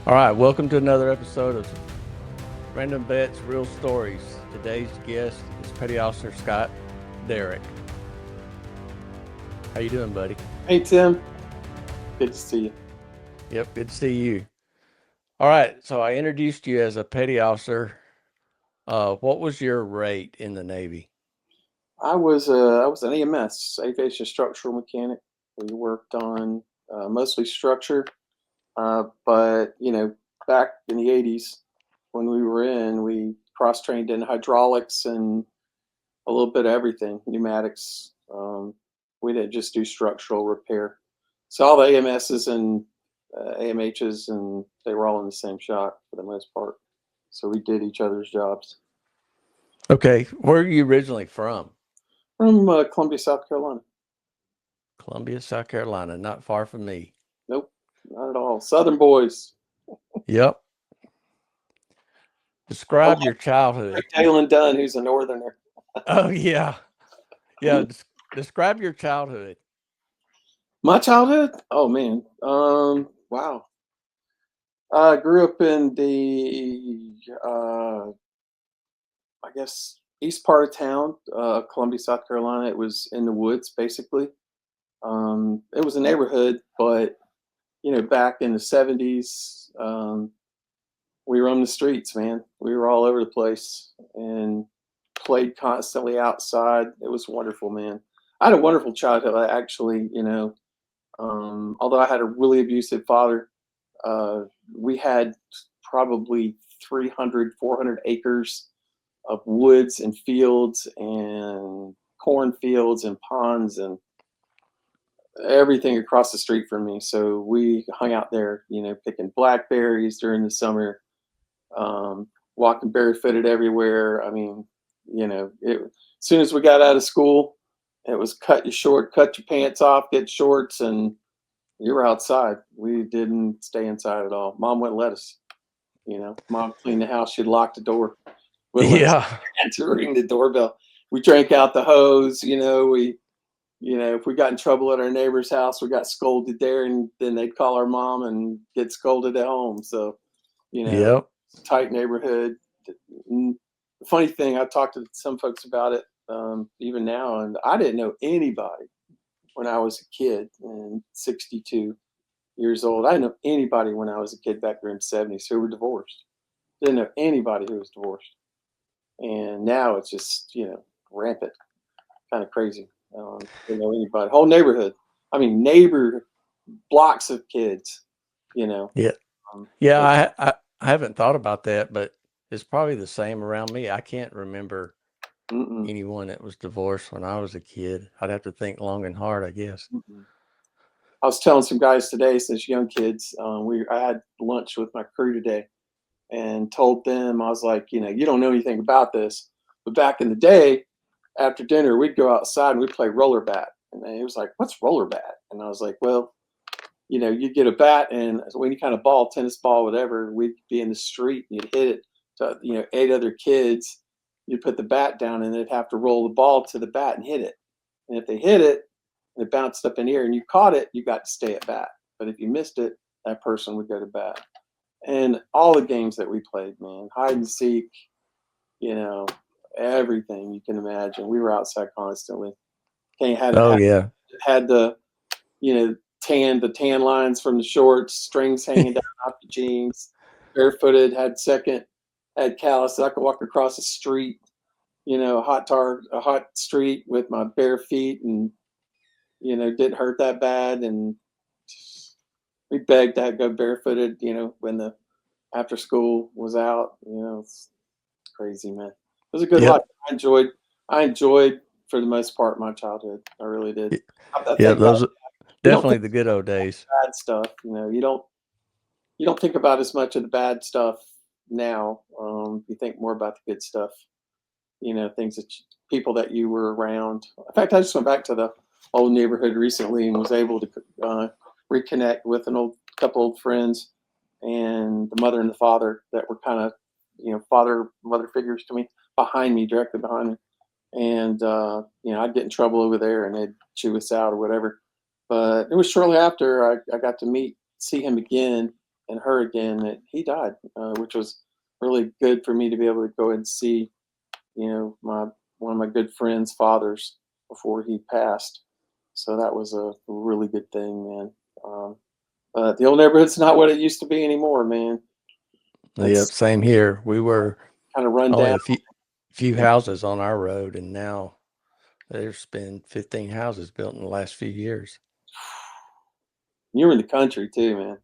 All right, welcome to another episode of Random Bets, Real Stories. Today's guest is Petty Officer Scott Derrick. How you doing, buddy? Hey Tim, good to see you. Yep, good to see you. All right, so I introduced you as a petty officer. What was your rate in the Navy? I was an AMS, aviation structural mechanic. We worked on mostly structure, but back in the '80s when we were in, we cross trained in hydraulics and a little bit of everything, pneumatics. We didn't just do structural repair. So all the AMSs and AMHs, and they were all in the same shop for the most part. So we did each other's jobs. Okay, where are you originally from? From Columbia, South Carolina. Columbia, South Carolina, not far from me. Nope, not at all. Southern boys. Yep. I Describe your childhood. like Dalen Dunn, who's a northerner. Oh yeah, yeah. Describe your childhood. My childhood? Oh man. Wow. I grew up in the I guess east part of town, Columbia, South Carolina. It was in the woods basically. It was a neighborhood, but back in the '70s, we roamed the streets, man. We were all over the place and played constantly outside. It was wonderful, man. I had a wonderful childhood. I actually, although I had a really abusive father, uh, we had probably 300, 400 acres of woods and fields and cornfields and ponds and everything across the street from me. So we hung out there, picking blackberries during the summer, walking barefooted everywhere. I mean, as soon as we got out of school, it was cut you short, cut your pants off, get shorts, and you were outside. We didn't stay inside at all. Mom wouldn't let us. Mom cleaned the house. She'd lock the door. Wouldn't let us Yeah. to ring the doorbell. We drank out the hose. If we got in trouble at our neighbor's house, we got scolded there, and then they'd call our mom and get scolded at home. So, Yep. tight neighborhood. The funny thing, I talked to some folks about it even now, and I didn't know anybody when I was a kid and 62 years old. I didn't know anybody when I was a kid back there in the '70s who were divorced. Didn't know anybody who was divorced. And now it's just, rampant, kind of crazy. Didn't know anybody. Whole neighborhood. I mean, neighbor blocks of kids, you know. Yeah. Um, Yeah. but I haven't thought about that, but it's probably the same around me. I can't remember mm-mm, anyone that was divorced when I was a kid. I'd have to think long and hard, I guess. mm-mm. I was telling some guys today, since young kids, I had lunch with my crew today, and told them, I was like, you don't know anything about this, but back in the day, after dinner, we'd go outside and we'd play roller bat. And he was like, "What's roller bat?" And I was like, "Well, you get a bat and any kind of ball, tennis ball, whatever, we'd be in the street and you'd hit it to, eight other kids. You'd put the bat down and they'd have to roll the ball to the bat and hit it. And if they hit it and it bounced up in the air and you caught it, you got to stay at bat. But if you missed it, that person would go to bat." And all the games that we played, man, hide and seek, you know, everything you can imagine. We were outside constantly. Can't had Oh had, yeah. had the tan lines from the shorts, strings hanging down off the jeans, barefooted, had calluses. I could walk across the street, a hot street with my bare feet, and didn't hurt that bad. And we begged to go barefooted, when the after school was out. It's crazy, man. It was a good life. Yep. I enjoyed for the most part my childhood. I really did. y- I Yep. think about Those are you don't definitely think the good old days. bad stuff. You don't think about as much of the bad stuff now. You think more about the good stuff. Things people that you were around. In fact, I just went back to the old neighborhood recently and was able to reconnect with an old couple old friends and the mother and the father that were kind of father mother figures to me, behind me, directly behind me. And I'd get in trouble over there and they'd chew us out or whatever. But it was shortly after I got to see him again, and her again, that he died, which was really good for me to be able to go and see, my one of my good friends' fathers before he passed. So that was a really good thing, man. But the old neighborhood's not what it used to be anymore, man. Yep, It's same here. We were kind of run only down. a few houses on our road, and now there's been 15 houses built in the last few years. You're in the country too, man.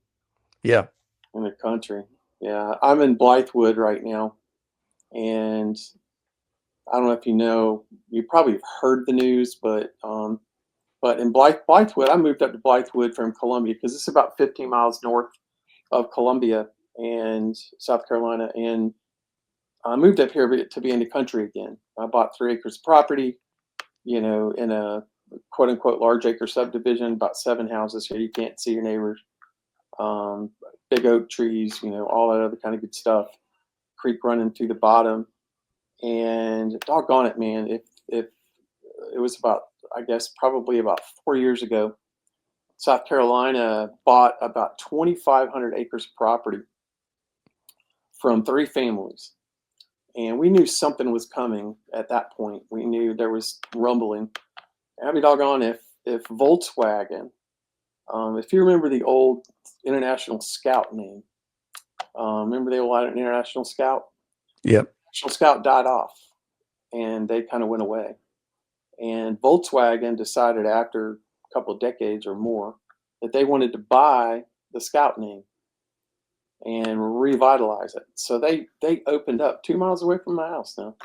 Yeah. In the country. Yeah, I'm in Blythewood right now, and I don't know if you know. You probably have heard the news, but in Blythewood, I moved up to Blythewood from Columbia because it's about 15 miles north of Columbia and South Carolina, and I moved up here to be in the country again. I bought 3 acres of property, in a quote unquote large acre subdivision, about 7 houses here. You can't see your neighbors. Um, Big oak trees, all that other kind of good stuff. Creek running through the bottom, and doggone it, man! If it was about, I guess, probably about 4 years ago, South Carolina bought about 2,500 acres of property from 3 families. And we knew something was coming at that point. We knew there was rumbling. I'd be doggone if Volkswagen, if you remember the old International Scout name, remember the old International Scout? Yep. International Scout died off, and they kind of went away. And Volkswagen decided after a couple of decades or more that they wanted to buy the Scout name and revitalize it. So they opened up 2 miles away from my house now.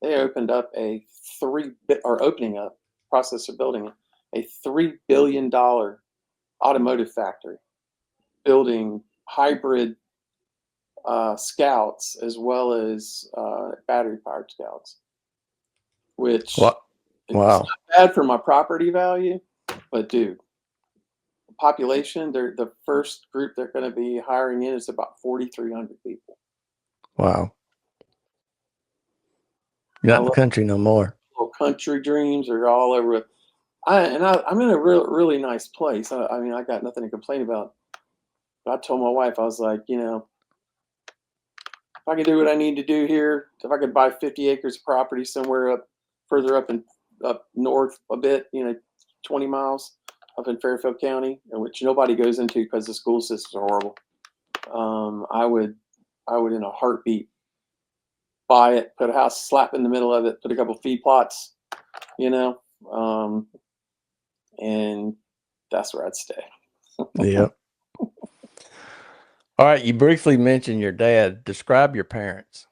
They opened up opening up, process of building it, a $3 billion automotive factory, building hybrid Scouts as well as battery powered Scouts, which What? it's Wow. not bad for my property value, but dude, population, they're the first group they're going to be hiring in is about 4,300 people. Wow. You're I not in the love country no more. little country dreams are all over. I'm in a really nice place. I mean, I got nothing to complain about. I told my wife, I was like, if I could do what I need to do here, if I could buy 50 acres of property somewhere further up north a bit, 20 miles up in Fairfield County, in which nobody goes into because the school systems are horrible. I would in a heartbeat buy it, put a house slap in the middle of it, put a couple feed plots, you know, um, and that's where I'd stay. Yep. All right. You briefly mentioned your dad. Describe your parents.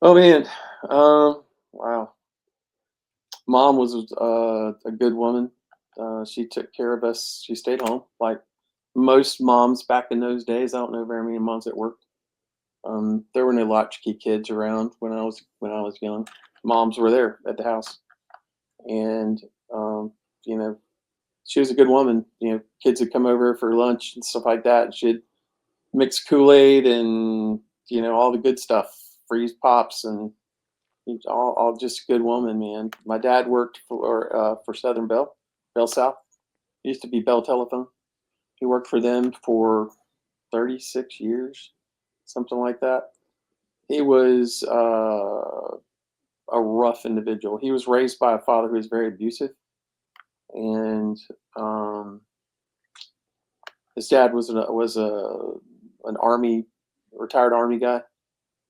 Oh man, wow. Mom was a good woman. She took care of us. She stayed home, like most moms back in those days. I don't know very many moms that worked. There were no latchkey kids around when I was young. Moms were there at the house, and um, you know, she was a good woman. Kids would come over for lunch and stuff like that, and she'd mix Kool-Aid and all the good stuff, freeze pops, and all just a good woman, man. My dad worked for Southern Bell South. It used to be Bell Telephone. He worked for them for 36 years, something like that. He was a rough individual. He was raised by a father who was very abusive, and um, his dad was an army retired army guy,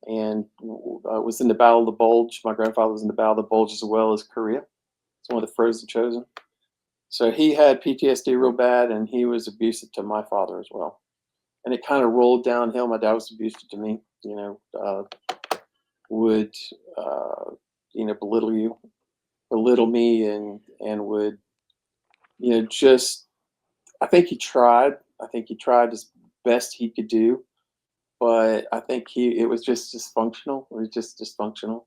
and was in the Battle of the Bulge. My grandfather was in the Battle of the Bulge as well as Korea. It's one of the Frozen Chosen. So he had PTSD real bad, and he was abusive to my father as well. And it kind of rolled downhill. My dad was abusive to me. Would belittle me, and would just. I think he tried. I think he tried as best he could do, but I think it was just dysfunctional. It was just dysfunctional,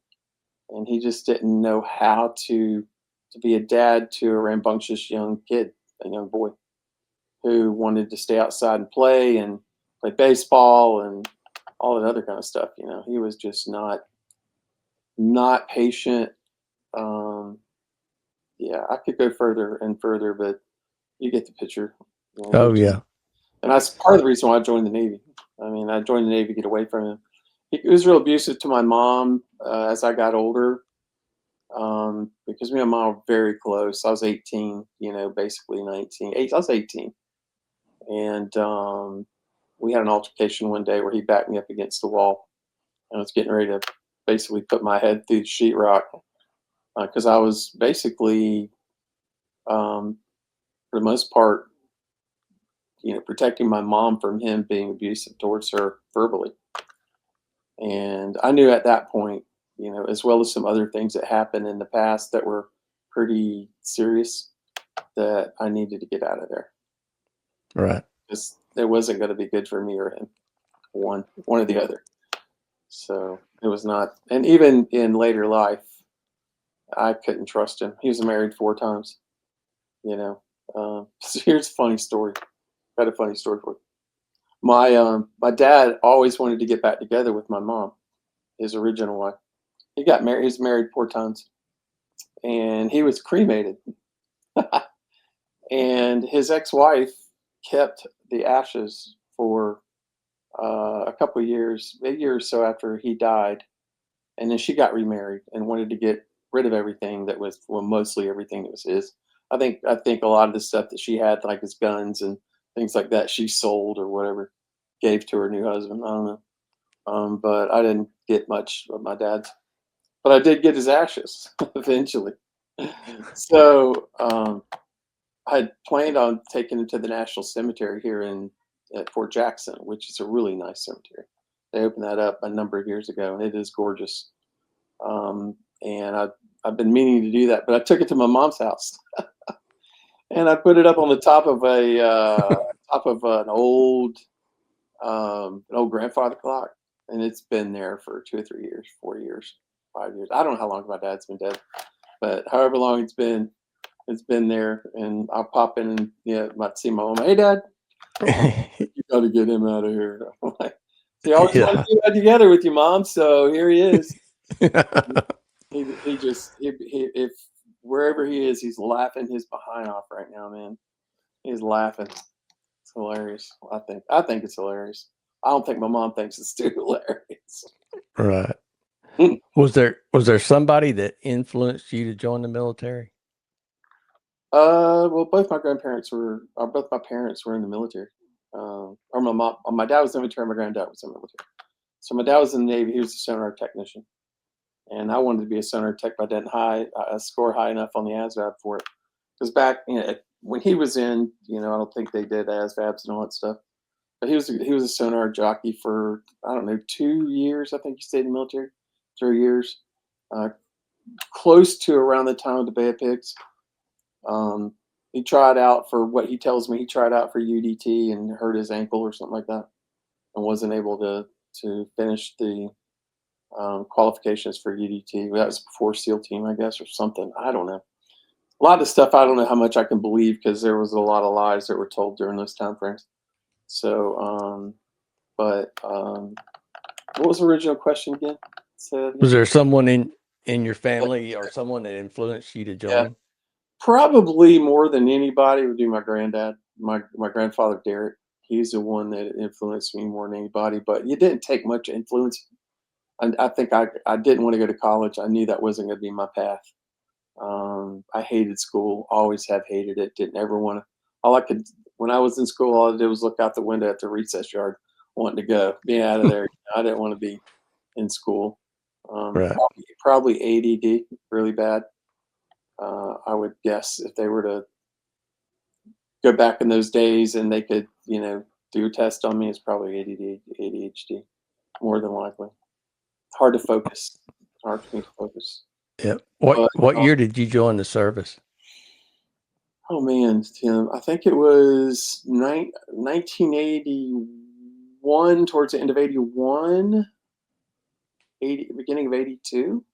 and he just didn't know how to be a dad to a rambunctious young kid, a young boy who wanted to stay outside and play baseball and all that other kind of stuff. He was just not patient. Um, yeah, I could go further and further, but you get the picture. Oh, yeah. And that's part of the reason why I joined the Navy. I mean, I joined the Navy to get away from him. He was real abusive to my mom as I got older, because me and mom were very close. I was 18, basically 19. I was 18. And we had an altercation one day where he backed me up against the wall. And I was getting ready to basically put my head through the sheetrock because I was basically, for the most part, protecting my mom from him being abusive towards her verbally. And I knew at that point, as well as some other things that happened in the past that were pretty serious, that I needed to get out of there. Right. Because it wasn't going to be good for me or him, one or the other. So it was not. And even in later life, I couldn't trust him. He was married 4 times. So here's a funny story. Got a funny story for you. My dad always wanted to get back together with my mom, his original wife. He got married. He's married 4 times, and he was cremated. And his ex-wife kept the ashes for a couple of years, a year or so after he died, and then she got remarried and wanted to get rid of everything that was, well, mostly everything that was his. I think a lot of the stuff that she had, like his guns and things like that, she sold or whatever, gave to her new husband. I don't know. But I didn't get much of my dad's, but I did get his ashes eventually. So I had planned on taking him to the National Cemetery here at Fort Jackson, which is a really nice cemetery. They opened that up a number of years ago, and it is gorgeous. And I've been meaning to do that, but I took it to my mom's house, and I put it up on the top of an old grandfather clock, and it's been there for 2 or 3 years, 4 years, 5 years. I don't know how long my dad's been dead, but however long it's been there. And I'll pop in and might see my mom. Hey, Dad, you got to get him out of here. I'm like, see, I always wanted to do that together with you, Mom. So here he is. He just if wherever he is, he's laughing his behind off right now, man. He's laughing. It's hilarious. I think it's hilarious. I don't think my mom thinks it's too hilarious. Right. Was there somebody that influenced you to join the military? Well, both my parents were in the military. Or my dad was in the military, my granddad was in the military. So my dad was in the Navy. He was a sonar technician, and I wanted to be a sonar tech, but I didn't score high enough on the ASVAB for it. Because back, when he was in, I don't think they did ASVABs and all that stuff. But he was a sonar jockey for, I don't know, 2 years. I think he stayed in the military, 3 years, close to around the time of the Bay of Pigs. He tried out for what he tells me. He tried out for UDT and hurt his ankle or something like that, and wasn't able to finish the qualifications for UDT. That was before SEAL team, I guess, or something. I don't know. A lot of stuff I don't know how much I can believe, because there was a lot of lies that were told during those time frames. So, what was the original question again? Was there someone in your family or someone that influenced you to Yeah, join? probably more than anybody would be my granddad, my grandfather Derrick. He's the one that influenced me more than anybody. But it didn't take much influence. I think I didn't want to go to college. I knew that wasn't going to be my path. I hated school. Always have hated it. Didn't ever want to. All I could When I was in school, all I did was look out the window at the recess yard, wanting to go, be out of there. I didn't want to be in school. Right. Probably ADD, really bad. I would guess if they were to go back in those days and they could, do a test on me, it's probably ADD, ADHD, more than likely. Hard to focus. Hard for me to focus. Yep. What But what year did you join the service? oh man, Tim, I think it was 1981, towards the end of 81, beginning of 82.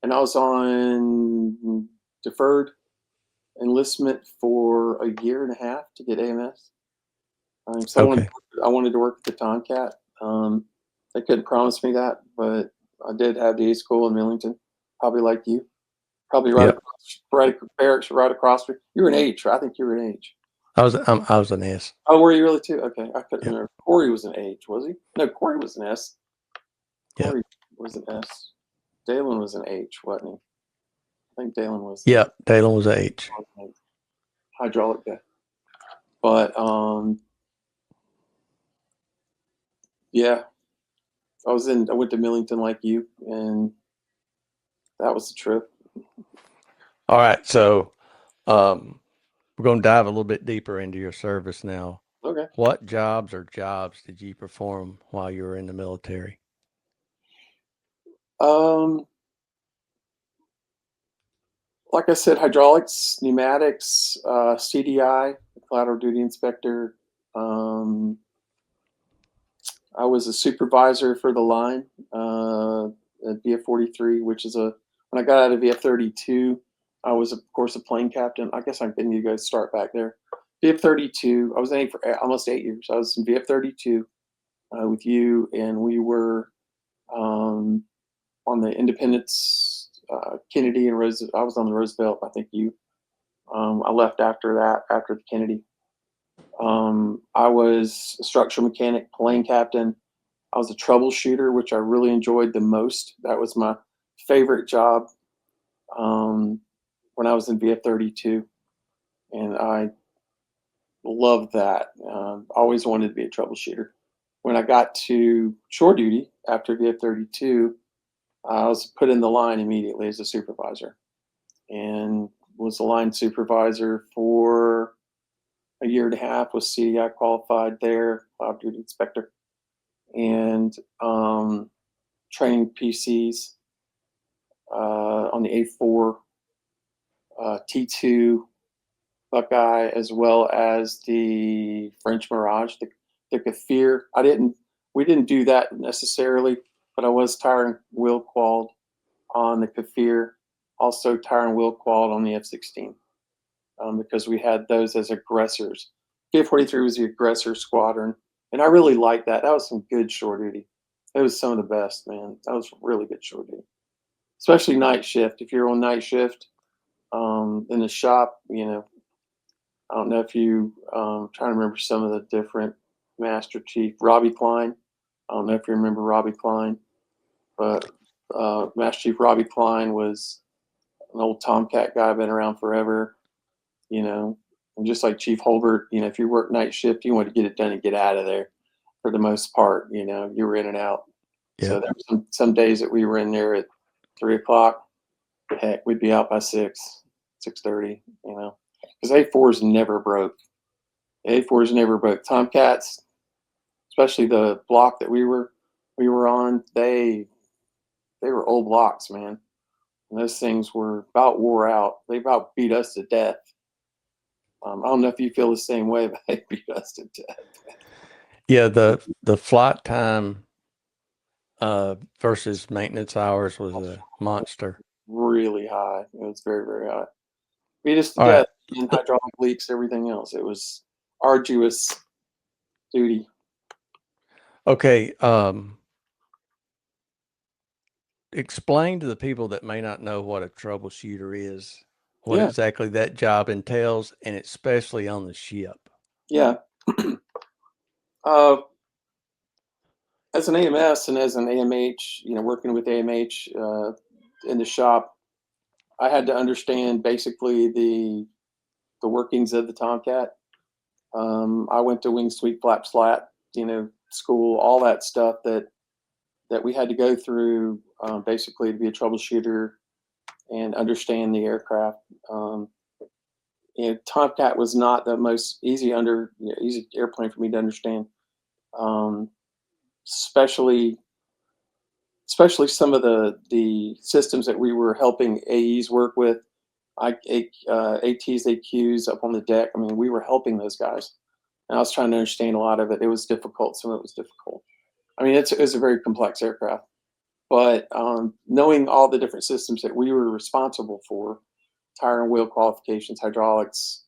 And I was on deferred enlistment for a year and a half to get AMS. So Okay. I wanted to work at the Tomcat. They couldn't promise me that, but I did have day school in Millington, probably like you. Probably Yep. barracks right across. You were an H. I think you were an H. I was an S. Oh, were you really too? Okay, I couldn't Yep. remember. Corey was an H, was he? No, Corey was an S. Yep. Corey was an S. Dalen was an H, wasn't he? I think Dalen was Yep. Dalen was a H. an hydraulic guy. But yeah, I went to Millington like you, and that was the trip. All right. So we're going to dive a little bit deeper into your service now. Okay. What jobs or jobs did you perform while you were in the military? Um, like I said, hydraulics, pneumatics, CDI, collateral duty inspector. Um, I was a supervisor for the line at VF 43, which is when I got out of VF 32, I was, of course, a plane captain. I guess I'm getting you guys start back there. VF 32, I was in for almost 8 years. I was in VF 32 with you, and we were on the Independence, Kennedy, and Roosevelt. I was on the Roosevelt. I think you. I left after that, after the Kennedy. I was a structural mechanic, plane captain. I was a troubleshooter, which I really enjoyed the most. That was my favorite job um, when I was in VF 32, and I loved that. Always wanted to be a troubleshooter. When I got to shore duty after VF 32, I was put in the line immediately as a supervisor, and was the line supervisor for a year and a half. Was CDI qualified there, cloud duty inspector, and trained PCs on the A4, T2 Buckeye, as well as the French Mirage, the Kafir. We didn't do that necessarily, but I was tire and wheel qualled on the Kafir, also tire and wheel qualled on the F-16, because we had those as aggressors. K-43 was the aggressor squadron, and I really liked that. That was some good shore duty. It was some of the best, man. That was really good shore duty, especially night shift. If you're on night shift in the shop, I don't know if you trying to remember some of the different Master Chief. Robbie Klein. I don't know if you remember Robbie Klein, but Master Chief Robbie Klein was an old Tomcat guy, been around forever. And just like Chief Holbert, if you work night shift, you want to get it done and get out of there. For the most part, you were in and out. So Yep. there were some days that we were in there at 3 o'clock. Heck, we'd be out by 6:30. Because A4s never broke. A4s never broke. Tomcats, especially the block that we were on, they were old blocks, man. And those things were about wore out. They about beat us to death. I don't know if you feel the same way, but they beat us to death. Yeah. The flight time versus maintenance hours was a monster. Really high. It was very, very high. Beat us to All right. death in hydraulic leaks, everything else. It was arduous duty. Okay. Explain to the people that may not know what a troubleshooter is, what Yeah, exactly that job entails, and especially on the ship. yeah. uh, as an AMS and as an AMH, working with AMH in the shop, I had to understand basically the workings of the Tomcat. I went to wing sweep flap slat, school, all that stuff that we had to go through basically to be a troubleshooter and understand the aircraft. Tomcat was not the most easy airplane for me to understand, um, especially some of the systems that we were helping AEs work with. ATs, AQs up on the deck. I mean, we were helping those guys, and I was trying to understand a lot of it. It was difficult. Some of it was difficult. I mean, it's a very complex aircraft, but knowing all the different systems that we were responsible for, tire and wheel qualifications, hydraulics,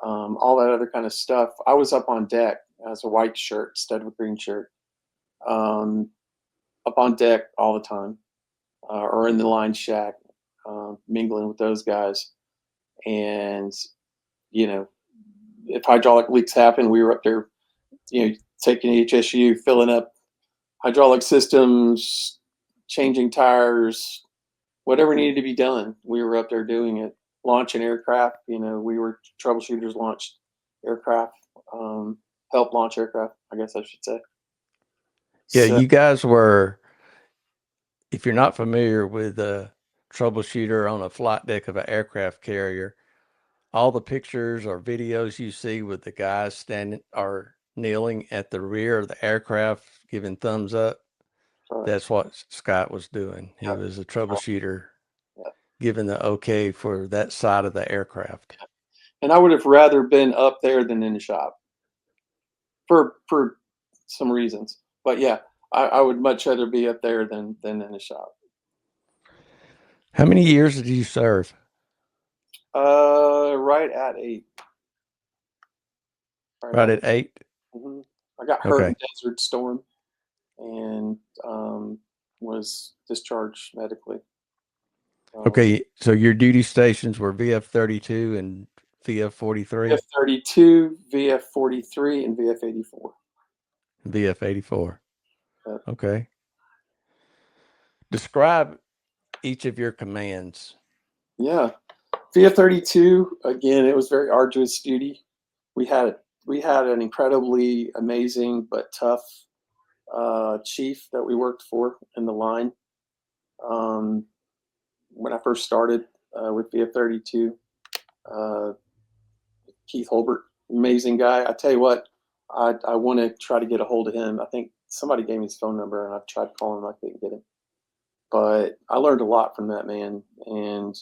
all that other kind of stuff. I was up on deck as a white shirt, instead of a green shirt, um, up on deck all the time, or in the line shack, mingling with those guys. And, you know, if hydraulic leaks happen, we were up there, taking HSU, filling up hydraulic systems, changing tires, whatever needed to be done. We were up there doing it. Launching aircraft, we were troubleshooters, launched aircraft, helped launch aircraft, I guess I should say. Yeah, So, you guys were, if you're not familiar with a troubleshooter on a flight deck of an aircraft carrier, all the pictures or videos you see with the guys standing or kneeling at the rear of the aircraft giving thumbs up, that's what Scott was doing. He yeah, was a troubleshooter yeah. giving the okay for that side of the aircraft. And I would have rather been up there than in the shop for some reasons. But yeah, I would much rather be up there than in the shop. How many years did you serve? Right at 8. Right at 8? Mm-hmm. I got hurt in Okay. Desert Storm and was discharged medically. Okay. So your duty stations were VF-32 and VF-43? VF-32, VF-43, and VF-84. VF-84. Okay. Describe each of your commands. Yeah, VF-32. Again, it was very arduous duty. We had an incredibly amazing but tough chief that we worked for in the line. When I first started with VF-32, Keith Holbert, amazing guy. I tell you what, I want to try to get a hold of him. I think somebody gave me his phone number, and I've tried calling him. I couldn't get him. But I learned a lot from that man, and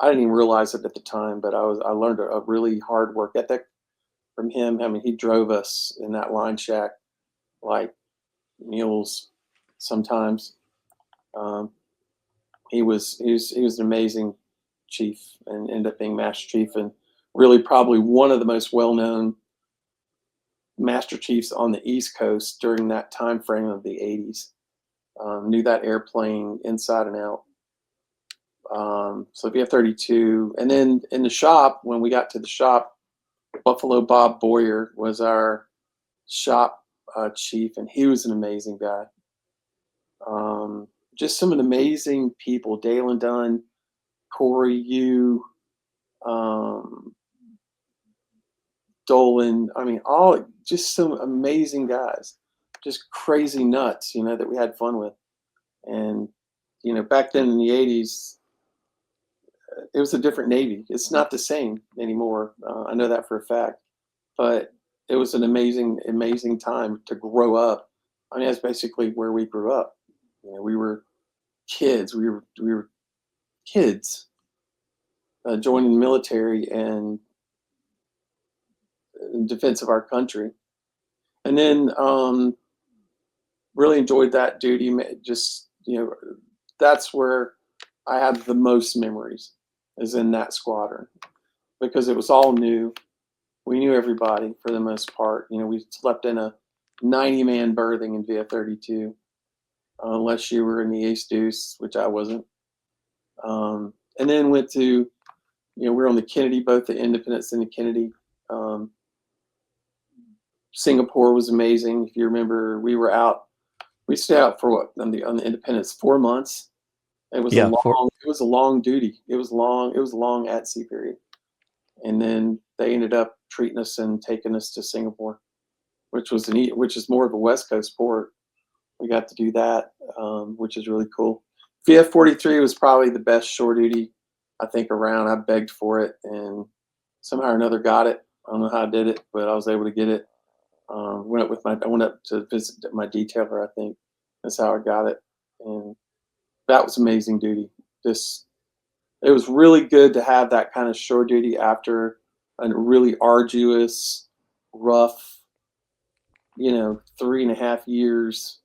I didn't even realize it at the time. But I learned a really hard work ethic from him. I mean, he drove us in that line shack like mules sometimes. Um, he was an amazing chief and ended up being master chief, and really probably one of the most well-known master chiefs on the East Coast during that time frame of the 80s. Knew that airplane inside and out. So VF-32, and then in the shop, when we got to the shop, Buffalo Bob Boyer was our shop chief, and he was an amazing guy. Just some amazing people: Dalen Dunn, Corey Yu, Dolan. I mean, all just some amazing guys, just crazy nuts, that we had fun with. And back then in the 80s, it was a different Navy. It's not the same anymore. I know that for a fact. But it was an amazing, amazing time to grow up. I mean, that's basically where we grew up. We were kids. We were kids joining the military and in defense of our country. And then really enjoyed that duty. Just that's where I have the most memories, is in that squadron, because it was all new. We knew everybody for the most part. We slept in a 90-man berthing in VF-32, unless you were in the Ace Deuce, which I wasn't. And then went to, we were on the Kennedy, both the Independence and the Kennedy. Singapore was amazing. If you remember, we stayed out for what, on the Independence, 4 months. It was Yeah, it was a long duty. It was a long at sea period. And then they ended up treating us and taking us to Singapore, which is more of a West Coast port. We got to do that, which is really cool. VF-43 was probably the best shore duty I think around. I begged for it and somehow or another got it. I don't know how I did it, but I was able to get it. I went up to visit my detailer. I think that's how I got it, and that was amazing duty. It was really good to have that kind of shore duty after a really arduous, rough, 3.5 years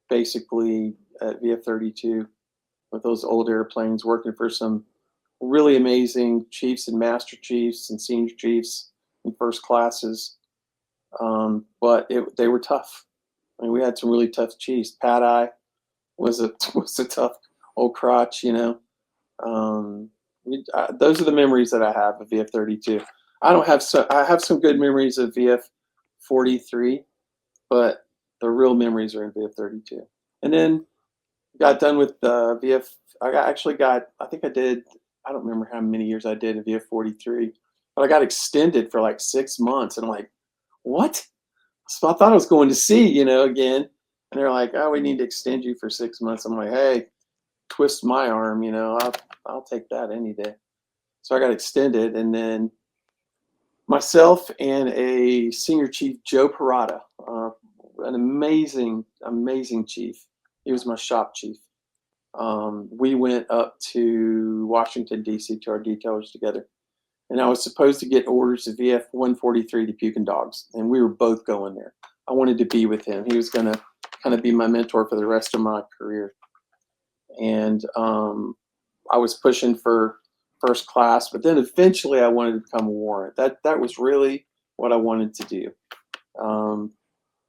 basically at VF-32 with those old airplanes, working for some really amazing chiefs and master chiefs and senior chiefs and first classes. But they were tough. I mean, we had some really tough chiefs. Pat Eye was a tough old crotch. Those are the memories that I have of VF-32. I don't have so I have some good memories of VF 43, but the real memories are in VF 32. And then got done with VF. I think I did. I don't remember how many years I did in VF 43, but I got extended for like 6 months, and I'm like, what? So I thought I was going to sea, again. And they're like, oh, we need to extend you for 6 months. I'm like, hey, twist my arm, I'll take that any day. So I got extended, and then myself and a senior chief, Joe Parada, an amazing, amazing chief. He was my shop chief. We went up to Washington, D.C. to our detailers together. And I was supposed to get orders of VF 143 to Pukin Dogs, and we were both going there. I wanted to be with him. He was going to kind of be my mentor for the rest of my career. And I was pushing for first class, but then eventually I wanted to become a warrant. That was really what I wanted to do.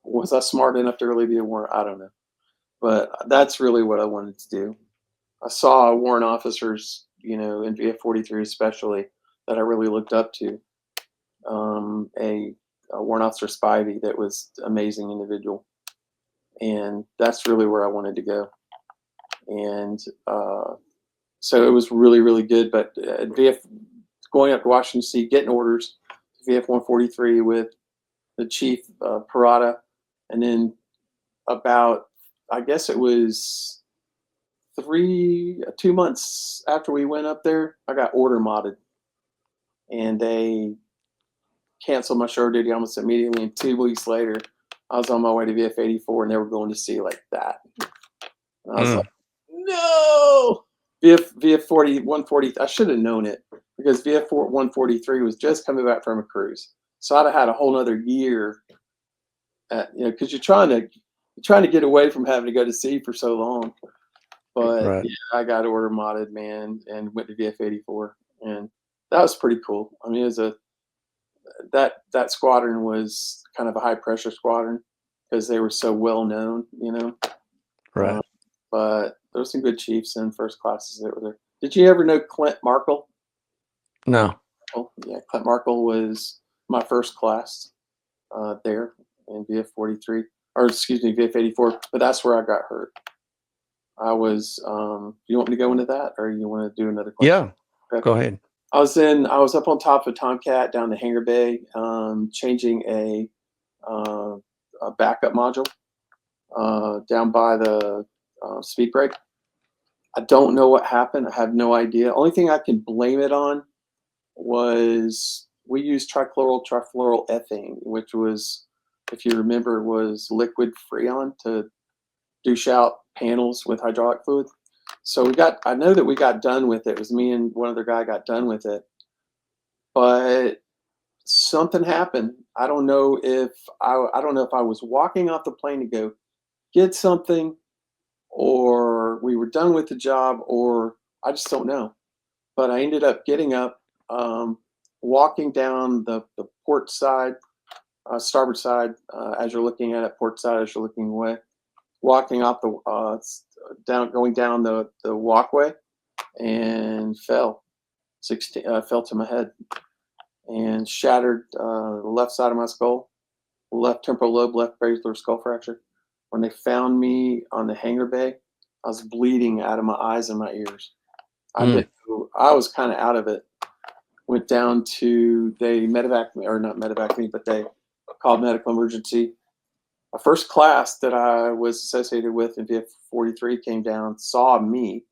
Was I smart enough to really be a warrant? I don't know, but that's really what I wanted to do. I saw warrant officers, in VF 43 especially, that I really looked up to. A warrant officer Spivey that was an amazing individual, and that's really where I wanted to go. And so it was really, really good. But VF going up to Washington D.C., getting orders, VF 143 with the chief Parada, and then about, I guess it was 2 months after we went up there, I got order modded, and they canceled my show duty almost immediately. And 2 weeks later, I was on my way to VF 84, and they were going to sea like that. And I was like, no. VF 40 140. I should have known it, because VF 143 was just coming back from a cruise, so I'd have had a whole other year. Because you're trying to get away from having to go to sea for so long. But Right. yeah, I got order modded, man, and went to VF 84, and that was pretty cool. I mean, that squadron was kind of a high pressure squadron because they were so well known. Right. But there were some good chiefs and first classes that were there. Did you ever know Clint Markle? No. Oh, yeah, Clint Markle was my first class there in VF 43, or excuse me, VF 84. But that's where I got hurt. I was. You want me to go into that, or you want to do another question? Yeah. Okay. Go ahead. I was up on top of Tomcat down the hangar bay, changing a backup module down by the speed brake. I don't know what happened. I have no idea. Only thing I can blame it on was we used trifluoral ethane, which was, if you remember, was liquid freon to douche out panels with hydraulic fluid. So I know that we got done with it. It was me and one other guy got done with it, but something happened. I don't know if I was walking off the plane to go get something, or we were done with the job, or I just don't know. But I ended up getting up, walking down the port side, starboard side, as you're looking at it, port side as you're looking away, walking off going down the walkway, and fell. Fell to my head and shattered the left side of my skull, left temporal lobe, left basilar skull fracture. When they found me on the hangar bay, I was bleeding out of my eyes and my ears. I was kind of out of it. Went down to, they medevac me, or not medevac me, but they called medical emergency. A first class that I was associated with in VF 43 came down, saw me,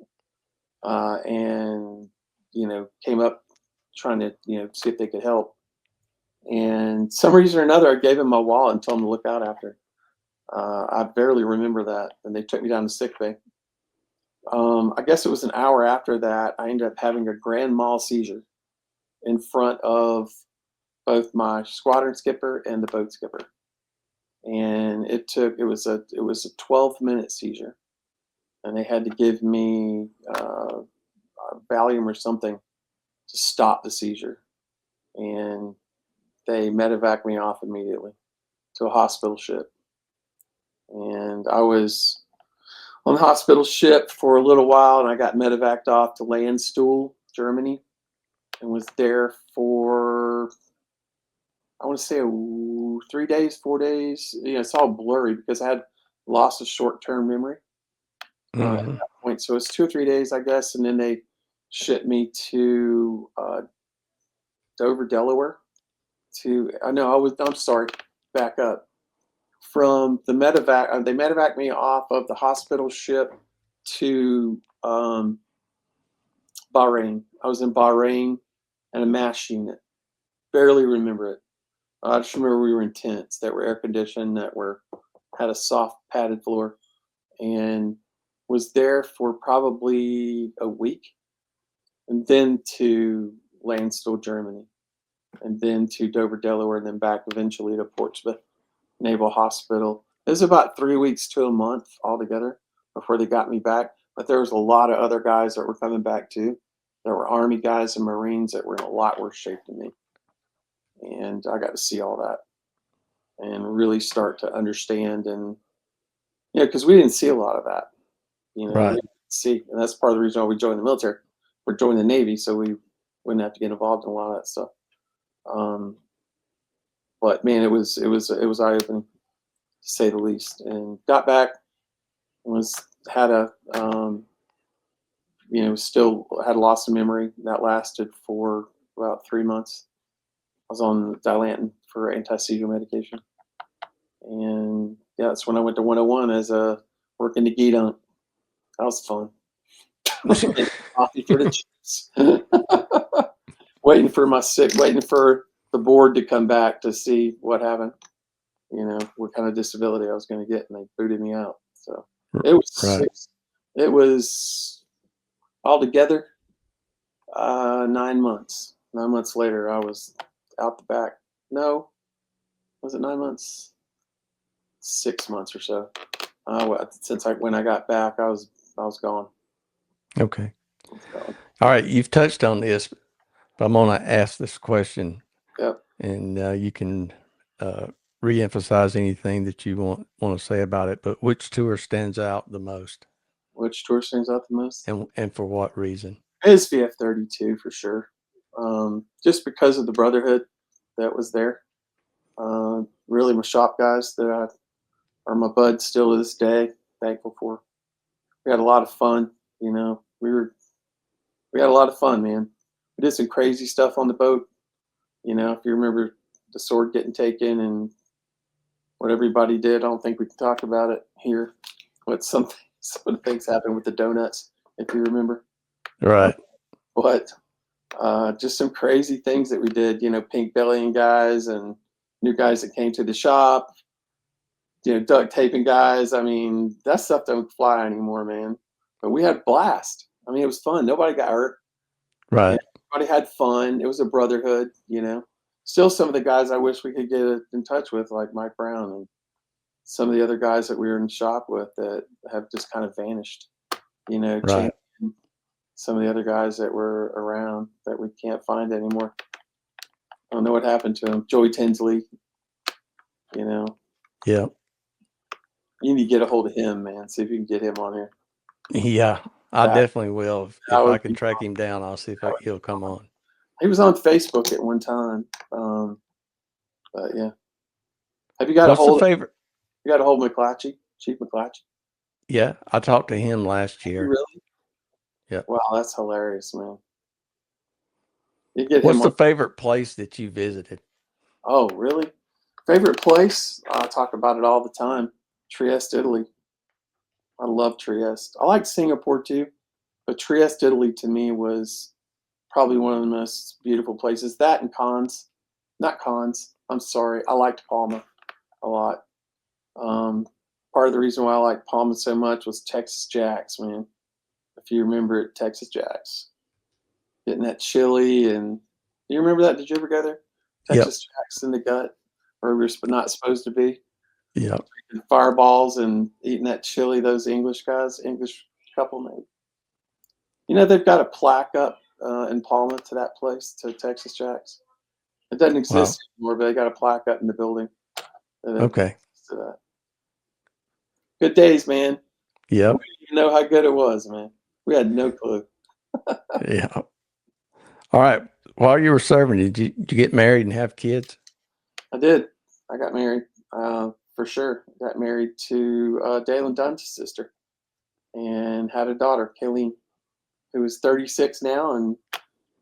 and came up trying to see if they could help. And some reason or another, I gave him my wallet and told him to look out after. I barely remember that, and they took me down to sick bay. I guess it was an hour after that, I ended up having a grand mal seizure in front of both my squadron skipper and the boat skipper, and it was a 12-minute seizure, and they had to give me Valium or something to stop the seizure, and they medevac me off immediately to a hospital ship. And I was on the hospital ship for a little while, and I got medevaced off to Landstuhl, Germany, and was there for I want to say 3 days, 4 days. It's all blurry because I had loss of short-term memory at Hmm. that point. So it's 2 or 3 days, I guess, and then they shipped me to Dover, Delaware. I know I was. I'm sorry. Back up from the medevac. They medevac me off of the hospital ship to Bahrain. I was in Bahrain and a MASH unit. Barely remember it. I just remember we were in tents that were air conditioned, that were had a soft padded floor, and was there for probably a week, and then to Landstuhl, Germany, and then to Dover, Delaware, and then back eventually to Portsmouth Naval Hospital. It was about 3 weeks to a month altogether before they got me back. But there was a lot of other guys that were coming back too. There were Army guys and Marines that were in a lot worse shape than me, and I got to see all that and really start to understand. And because we didn't see a lot of that, we Right. didn't see, and that's part of the reason why we joined the military. We're joining the Navy, so we wouldn't have to get involved in a lot of that stuff. Um, but man, it was eye opening to say the least. And got back, was had a still had a loss of memory that lasted for about 3 months. I was on Dilantin for anti-seizure medication, and yeah, that's when I went to 101 as a working the Gedunk. That was fun. Coffee for the chips. Waiting for the board to come back to see what happened. What kind of disability I was going to get, and they booted me out. So it was Right. six. It was altogether 9 months. 9 months later, I was out the back. No, was it 9 months? 6 months or so. Since when I got back, I was gone. Okay. I was gone. All right. You've touched on this, but I'm going to ask this question, Yep. and you can uh, re-emphasize anything that you want to say about it. But which tour stands out the most, Which tour stands out the most? and for what reason? It is VF32 for sure. Just because of the brotherhood that was there. Really, my shop guys that are my buds still to this day. Thankful for. We had a lot of fun. We had a lot of fun, man. We did some crazy stuff on the boat. If you remember the sword getting taken and what everybody did, I don't think we can talk about it here. But some of the things happened with the donuts, if you remember. Right. But just some crazy things that we did. Pink bellying guys and new guys that came to the shop. Duct taping guys. I mean, that stuff don't fly anymore, man. But we had blast. I mean, it was fun. Nobody got hurt. Right. Everybody had fun. It was a brotherhood. Still some of the guys I wish we could get in touch with, like Mike Brown and some of the other guys that we were in shop with that have just kind of vanished. Right. Some of the other guys that were around that we can't find anymore. I don't know what happened to him. Joey Tinsley, you know, Yeah. you need to get a hold of him, man. See if you can get him on here. Yeah. I That definitely will. that If I would can be track him down, I'll see if he'll come on. He was on Facebook at one time. But yeah, have you got a What's the hold? favorite? You got a hold of McClatchy, Chief McClatchy? Yeah. I talked to him last You year. really? Yeah. Wow, that's hilarious, man. You get him What's on. the favorite place that you visited? Oh, really? Favorite place? I talk about it all the time. Trieste, Italy. I love Trieste. I like Singapore too, but Trieste, Italy, to me was probably one of the most beautiful places. That and Cannes, not Cannes. I'm sorry. I liked Palma a lot. Um, Part of the reason why I liked Palma so much was Texas Jacks, man. If you remember it, Texas Jacks, getting that chili, and do you remember that? Did you ever go there? Yep. Texas Jacks in the gut, where we're not supposed to be. Yep. Fireballs and eating that chili. Those English guys, English couple made. They've got a plaque up in Palma to that place, to Texas Jacks. It doesn't Wow. exist anymore, but they got a plaque up in the building that Okay. to that. Good days, man. We Yep. didn't even know how good it was, man. We had no clue. Yeah. All right. While you were serving, did you get married and have kids? I did. I got married, for sure. Got married to Dalen Dunn's sister and had a daughter, Kayleen, who is 36 now and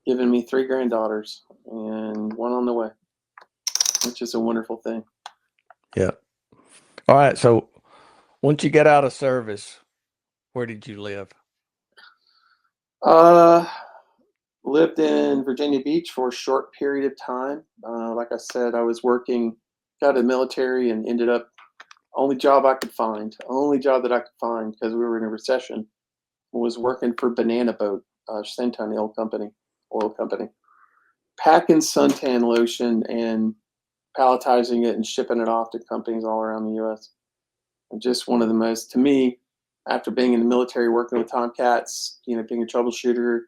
giving me three granddaughters and one on the way, which is a wonderful thing. Yeah. All right. So once you get out of service, where did you live? Uh, Lived in Virginia Beach for a short period of time. Like I said, I was working, got out of the military, and ended up only job I could find, only job that I could find because we were in a recession was working for Banana Boat, Centennial Company, oil company, packing suntan lotion and palletizing it and shipping it off to companies all around the U.S. And just one of the most, to me, after being in the military, working with Tomcats, being a troubleshooter,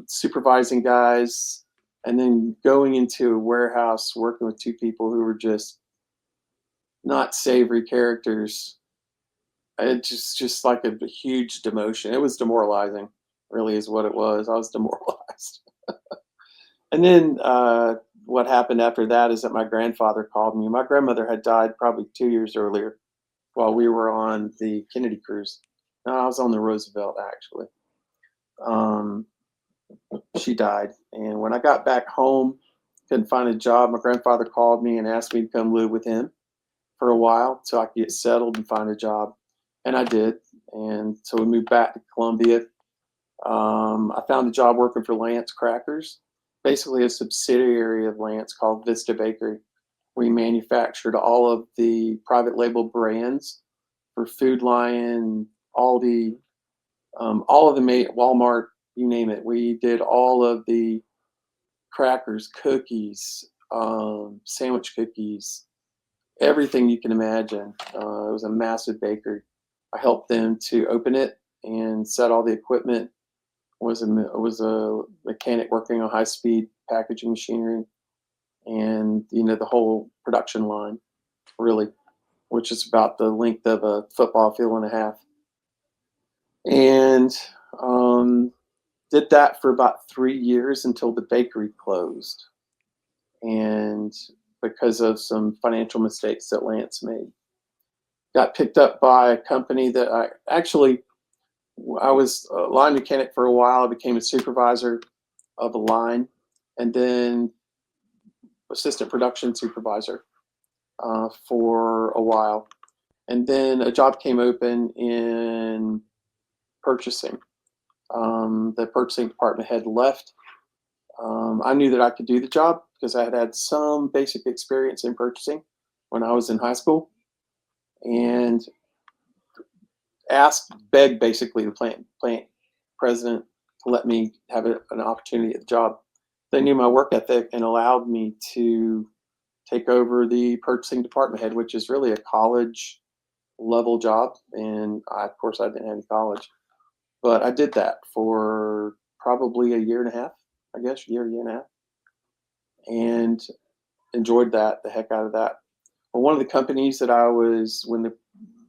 supervising guys, and then going into a warehouse, working with two people who were just not savory characters. It just like a huge demotion. It was demoralizing, really, is what it was. I was demoralized. And then what happened after that is that my grandfather called me. My grandmother had died probably 2 years earlier while we were on the Kennedy cruise. No, I was on the Roosevelt, actually. Um, she died. And when I got back home, couldn't find a job, my grandfather called me and asked me to come live with him for a while so I could get settled and find a job. And I did. And so we moved back to Columbia. I found a job working for Lance Crackers, basically a subsidiary of Lance called Vista Bakery. We manufactured all of the private label brands for Food Lion, Aldi, all of the Walmart, you name it. We did all of the crackers, cookies, sandwich cookies, everything you can imagine. It was a massive bakery. I helped them to open it and set all the equipment. Was a mechanic working on high speed packaging machinery, and the whole production line, really, which is about the length of a football field and a half. And um, did that for about 3 years until the bakery closed, and because of some financial mistakes that Lance made, got picked up by a company that I was a line mechanic for a while. I became a supervisor of a line, and then assistant production supervisor for a while. And then a job came open in purchasing. The purchasing department had left. I knew that I could do the job because I had had some basic experience in purchasing when I was in high school, and begged basically the plant president to let me have an opportunity at the job. They knew my work ethic and allowed me to take over the purchasing department head, which is really a college level job. And of course, I didn't have any college, but I did that for probably a year and a half, I guess, year and a half, and enjoyed the heck out of that. Well, one of the companies that when the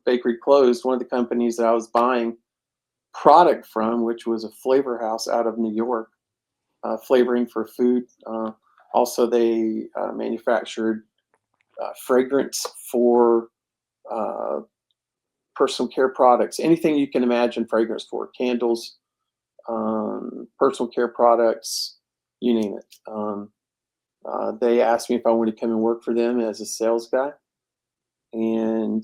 bakery closed, one of the companies that I was buying product from, which was a flavor house out of New York, flavoring for food. Also, they manufactured fragrance for uh, personal care products, anything you can imagine fragrance for, candles, personal care products, you name it. They asked me if I wanted to come and work for them as a sales guy. And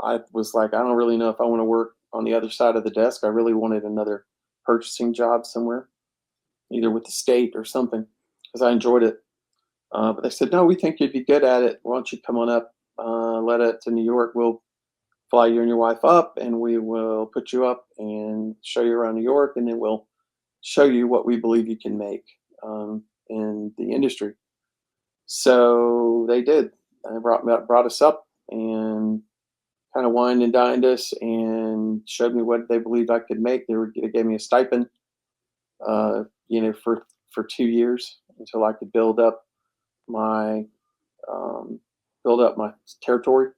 I was like, I don't really know if I want to work on the other side of the desk. I really wanted another purchasing job somewhere, either with the state or something, because I enjoyed it. But they said, no, we think you'd be good at it. Why don't you come on up, let it to New York? We'll fly you and your wife up, and we will put you up and show you around New York, and then we'll show you what we believe you can make in the industry. So they did. They brought us up and kind of wined and dined us and showed me what they believed I could make. They gave me a stipend, for 2 years until I could my um, build up my territory.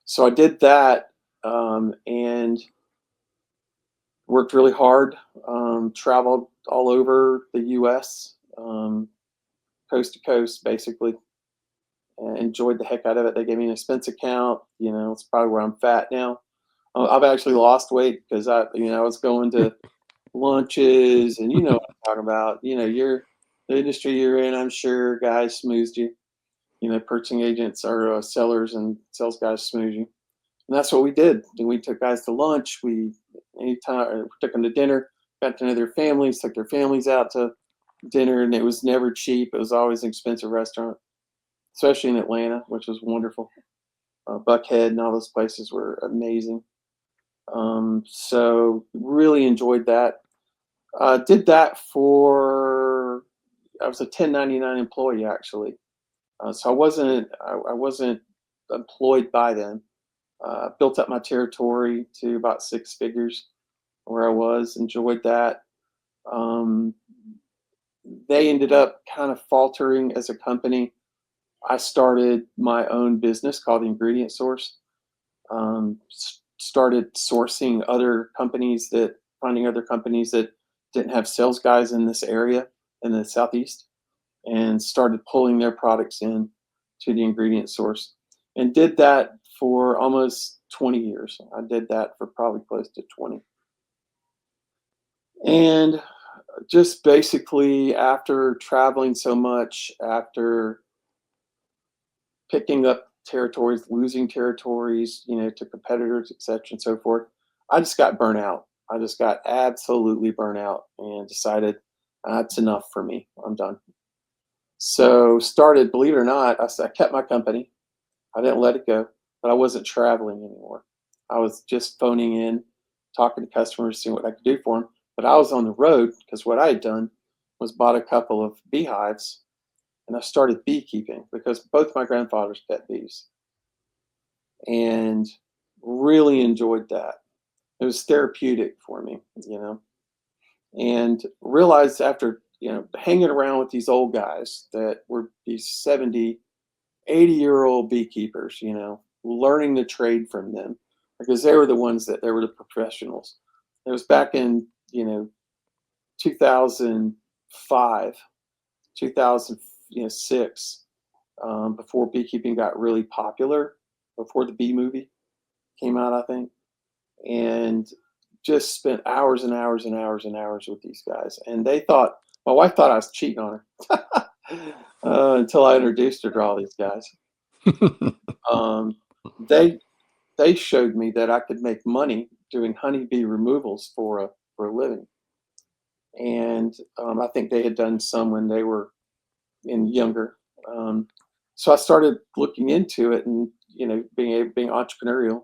So I did that, and worked really hard. Traveled all over the U.S. coast to coast, basically. And enjoyed the heck out of it. They gave me an expense account. It's probably where I'm fat now. I've actually lost weight because I was going to lunches, and you know what I'm talking about. The industry you're in. I'm sure guys smoozed you. Purchasing agents or sellers and sales guys smooze you, and that's what we did. And we took guys to lunch. We took them to dinner, got to know their families, took their families out to dinner, and it was never cheap. It was always an expensive restaurant, especially in Atlanta, which was wonderful. Buckhead and all those places were amazing. So really enjoyed that. Did that for I was a 1099 employee actually, so I wasn't employed by them. Built up my territory to about 6 figures where I was. Enjoyed that. Um, they ended up kind of faltering as a company. I started my own business called Ingredient Source. Started sourcing finding other companies that didn't have sales guys in this area in the southeast, and started pulling their products in to the Ingredient Source, and did that for almost 20 years. I did that for probably close to 20. And just basically, after traveling so much, after picking up territories, losing territories, to competitors, et cetera, and so forth, I just got burnt out. I just got absolutely burnt out and decided that's enough for me. I'm done. So started, believe it or not, I kept my company. I didn't let it go, but I wasn't traveling anymore. I was just phoning in, talking to customers, seeing what I could do for them. But I was on the road because what I had done was bought a couple of beehives, and I started beekeeping because both my grandfathers pet bees, and really enjoyed that. It was therapeutic for me, and realized after, hanging around with these old guys that were these 70, 80-year-old beekeepers, learning the trade from them because they were the professionals. It was back in, 2005, 2006, before beekeeping got really popular, before the bee movie came out, I think, and just spent hours and hours and hours and hours with these guys. And my wife thought I was cheating on her until I introduced her to all these guys. Um, they they showed me that I could make money doing honeybee removals for a living, and I think they had done some when they were younger. Um, so I started looking into it, and being entrepreneurial,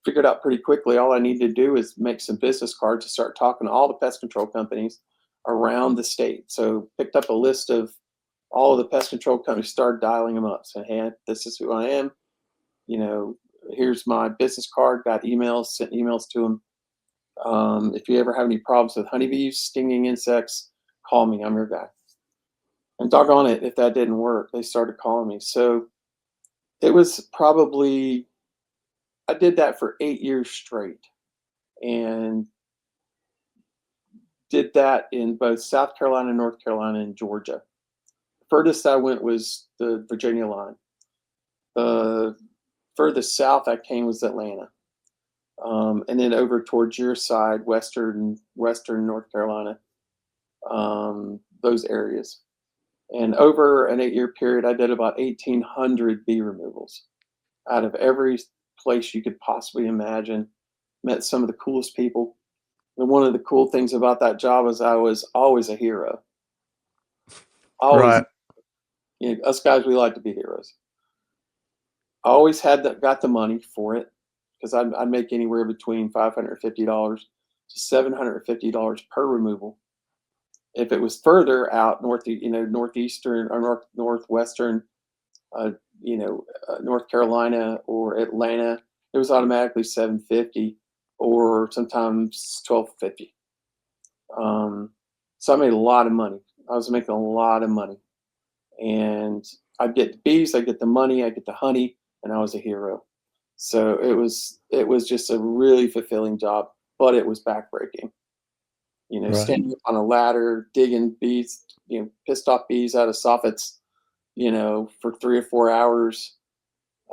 figured out pretty quickly all I needed to do is make some business cards to start talking to all the pest control companies around the state. So picked up a list of all of the pest control companies, started dialing them up, saying, "Hey, this is who I am. You know, here's my business card." Got emails, sent emails to them. If you ever have any problems with honeybees, stinging insects, call me. I'm your guy. And doggone it, if that didn't work, they started calling me. So it was probably, I did that for 8 years straight, and did that in both South Carolina, North Carolina, and Georgia. The furthest I went was the Virginia line. The furthest south I came was Atlanta, and then over towards your side, Western North Carolina, those areas. And over an 8 year period, I did about 1,800 bee removals out of every place you could possibly imagine. Met some of the coolest people. And one of the cool things about that job is I was always a hero. Always, Right. us guys, we like to be heroes. I always got the money for it because I'd make anywhere between $550 to $750 per removal. If it was further out northeastern or northwestern, North Carolina or Atlanta, it was automatically 750 or sometimes 1250. So I made a lot of money. I was making a lot of money, and I'd get the bees, I get the money, I get the honey, and I was a hero. So it was just a really fulfilling job, but it was backbreaking. Right. standing up on a ladder, digging bees, pissed off bees out of soffits, for 3 or 4 hours.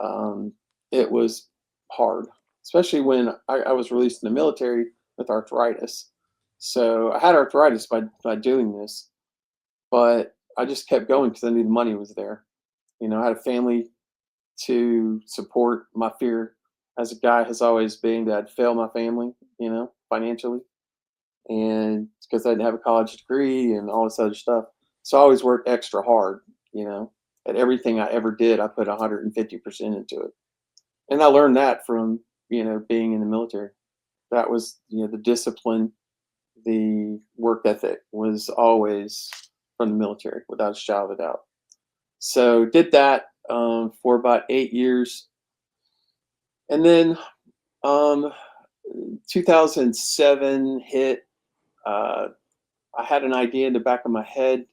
Um, it was hard, especially when I was released in the military with arthritis. So I had arthritis by doing this, but I just kept going because I knew the money was there. I had a family to support. My fear as a guy has always been that I'd fail my family, financially, and because I didn't have a college degree and all this other stuff. So I always worked extra hard, at everything I ever did. I put 150% into it. And I learned that from, being in the military. That was, the discipline, the work ethic was always from the military without a shadow of a doubt. So did that for about 8 years. And then um, 2007 hit. Uh, I had an idea in the back of my head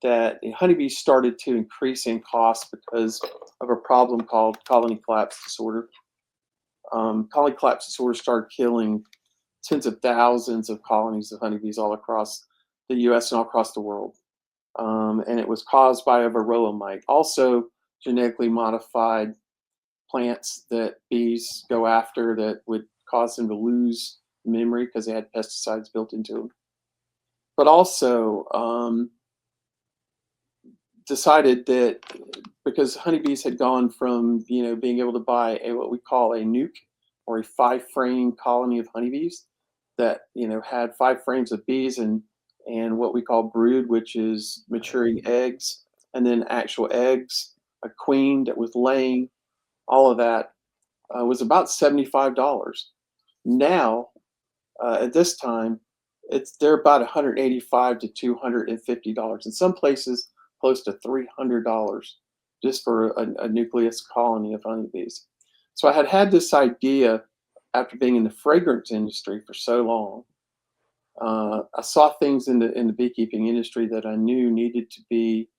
that honeybees started to increase in cost because of a problem called colony collapse disorder. Colony collapse disorder started killing tens of thousands of colonies of honeybees all across the U.S. and all across the world. And it was caused by a varroa mite. Also, genetically modified plants that bees go after that would cause them to lose memory because they had pesticides built into them. But also decided that because honeybees had gone from being able to buy what we call a nuke or a 5-frame colony of honeybees that had 5 frames of bees and what we call brood, which is maturing eggs, and then actual eggs, a queen that was laying, all of that was about $75. Now, at this time, they're about 185 to $250. In some places, close to $300 just for a nucleus colony of honeybees. So I had this idea after being in the fragrance industry for so long. I saw things in the beekeeping industry that I knew needed to be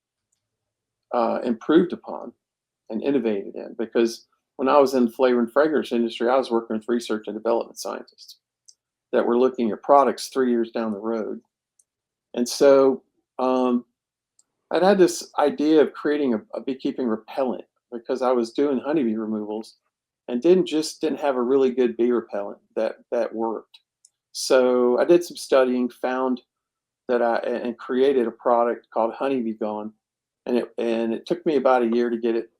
improved upon and innovated in, because when I was in the flavor and fragrance industry, I was working with research and development scientists that were looking at products 3 years down the road. And so I'd had this idea of creating a beekeeping repellent because I was doing honeybee removals and didn't have a really good bee repellent that worked. So I did some studying, found that and created a product called Honeybee Gone, and it took me about a year to get it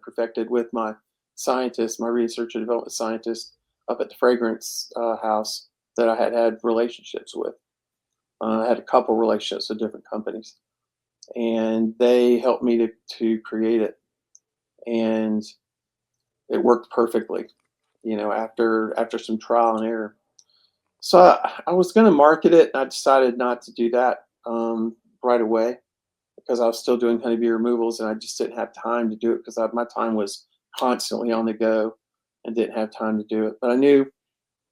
perfected with my scientists, my research and development scientists up at the fragrance house that I had relationships with. I had a couple relationships with different companies, and they helped me to create it, and it worked perfectly. After some trial and error. So I was going to market it, and I decided not to do that right away because I was still doing honeybee removals, and I just didn't have time to do it because my time was constantly on the go and didn't have time to do it. But I knew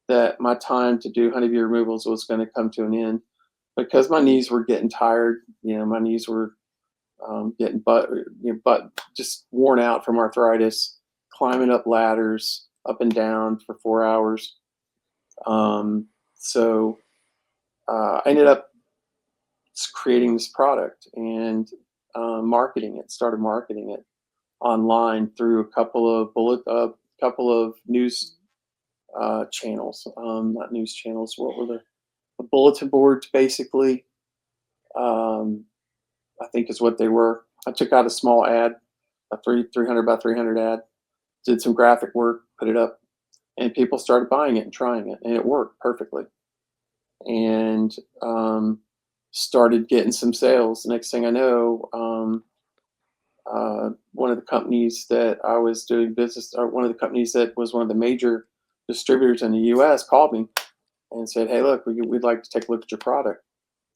that my time to do honeybee removals was going to come to an end because my knees were getting tired. My knees were getting but just worn out from arthritis, climbing up ladders up and down for 4 hours. So I ended up creating this product and started marketing it online through a couple of news channels, not news channels. What were the bulletin boards, basically? Um, I think is what they were. I took out a small ad, a 300 by 300 ad, did some graphic work, put it up, and people started buying it and trying it, and it worked perfectly. And started getting some sales. Next thing I know, one of the companies that I was doing business, or one of the companies that was one of the major distributors in the U.S., called me and said, "Hey, look, we'd like to take a look at your product."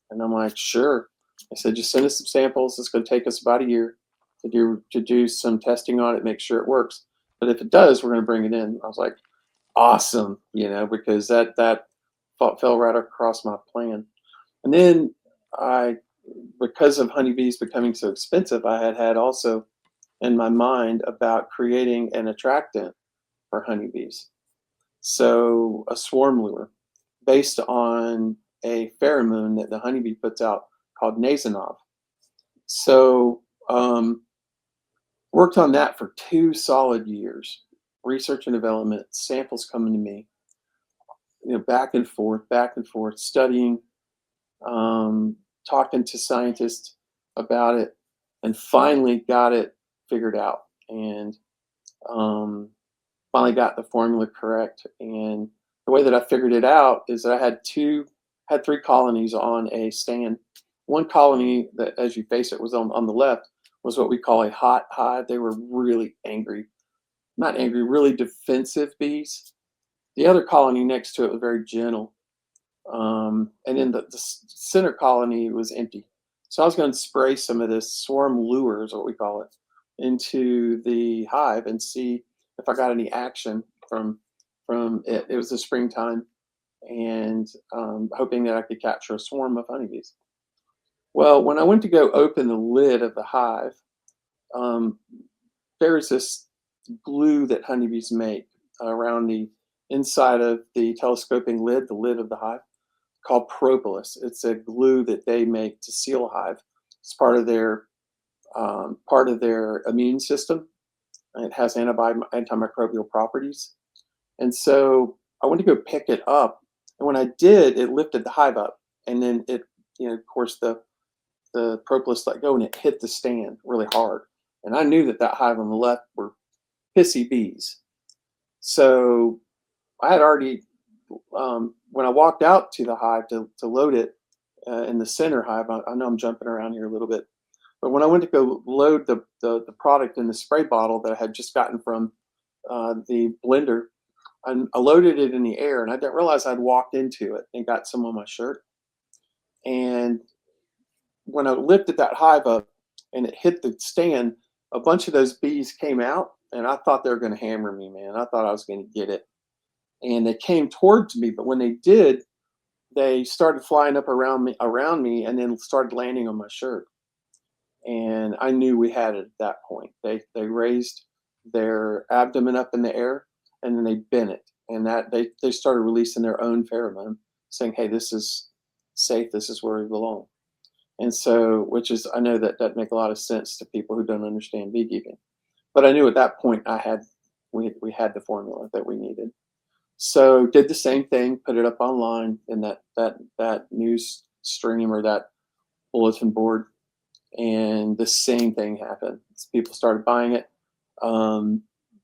And I'm like, "Sure." I said, "Just send us some samples. It's going to take us about a year to do some testing on it, make sure it works. But if it does, we're going to bring it in." I was like, "Awesome," because that fell right across my plan. And then because of honeybees becoming so expensive, I had also in my mind about creating an attractant for honeybees. So a swarm lure based on a pheromone that the honeybee puts out called nasonov. So worked on that for 2 solid years, research and development, samples coming to me, back and forth, studying, um, talking to scientists about it, and finally got it figured out. And um, finally got the formula correct. And the way that I figured it out is that I had 3 colonies on a stand. One colony that, as you face it, was on the left, was what we call a hot hive. They were really angry, not angry, really defensive bees. The other colony next to it was very gentle. And then the center colony was empty. So I was going to spray some of this swarm lure, is what we call it, into the hive and see if I got any action from it. It was the springtime, and hoping that I could capture a swarm of honeybees. Well, when I went to go open the lid of the hive, um, there is this glue that honeybees make around the inside of the telescoping lid, the lid of the hive, called propolis. It's a glue that they make to seal a hive. It's part of their immune system. It has antimicrobial properties. And so I went to go pick it up, and when I did, it lifted the hive up, and then it, of course, the propolis let go, and it hit the stand really hard. And I knew that hive on the left were pissy bees. So I had already, when I walked out to the hive to load it in the center hive, I know I'm jumping around here a little bit, but when I went to go load the product in the spray bottle that I had just gotten from the blender, I loaded it in the air, and I didn't realize I'd walked into it and got some on my shirt. And when I lifted that hive up and it hit the stand, a bunch of those bees came out, and I thought they were going to hammer me, man. I thought I was going to get it. And they came towards me, but when they did, they started flying up around me, and then started landing on my shirt. And I knew we had it at that point. They raised their abdomen up in the air, and then they bent it, and that they started releasing their own pheromone, saying, "Hey, this is safe. This is where we belong." And so, which is, I know that doesn't make a lot of sense to people who don't understand beekeeping, but I knew at that point we had the formula that we needed. So did the same thing, put it up online in that news stream or that bulletin board, and the same thing happened. People started buying it. Um,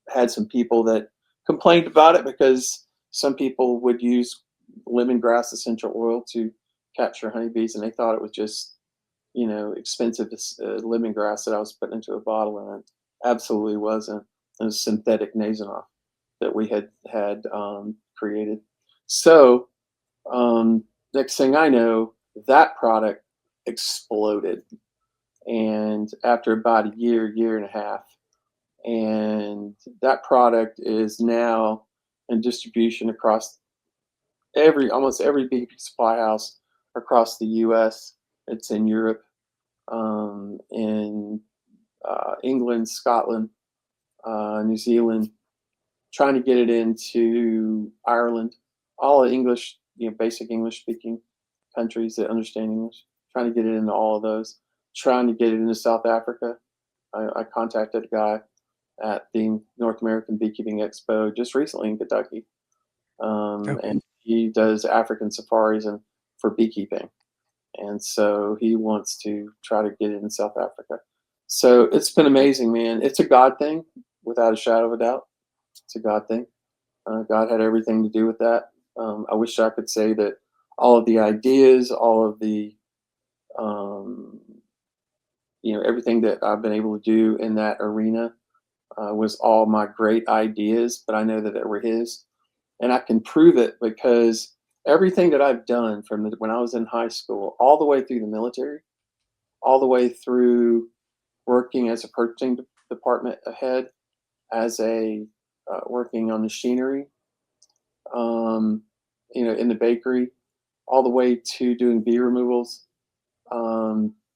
had some people that complained about it because some people would use lemongrass essential oil to capture honeybees, and they thought it was just expensive lemongrass that I was putting into a bottle, and it absolutely wasn't. It was synthetic nasonov that we had created. So next thing I know, that product exploded, and after about a year and a half, and that product is now in distribution across almost every big supply house across the U.S. It's in Europe, in England, Scotland, New Zealand, trying to get it into Ireland, all the English, basic English speaking countries that understand English, trying to get it into all of those, trying to get it into South Africa. I contacted a guy at the North American Beekeeping Expo just recently in Kentucky, Okay. and he does African safaris and for beekeeping, and so he wants to try to get it in South Africa. So it's been amazing, man. It's a God thing, without a shadow of a doubt. It's a God thing. God had everything to do with that. I wish I could say that all of the ideas, all of the um, everything that I've been able to do in that arena was all my great ideas, but I know that they were his, and I can prove it because everything that I've done from when I was in high school, all the way through the military, all the way through working as a purchasing department head, as a working on machinery, um, in the bakery, all the way to doing bee removals,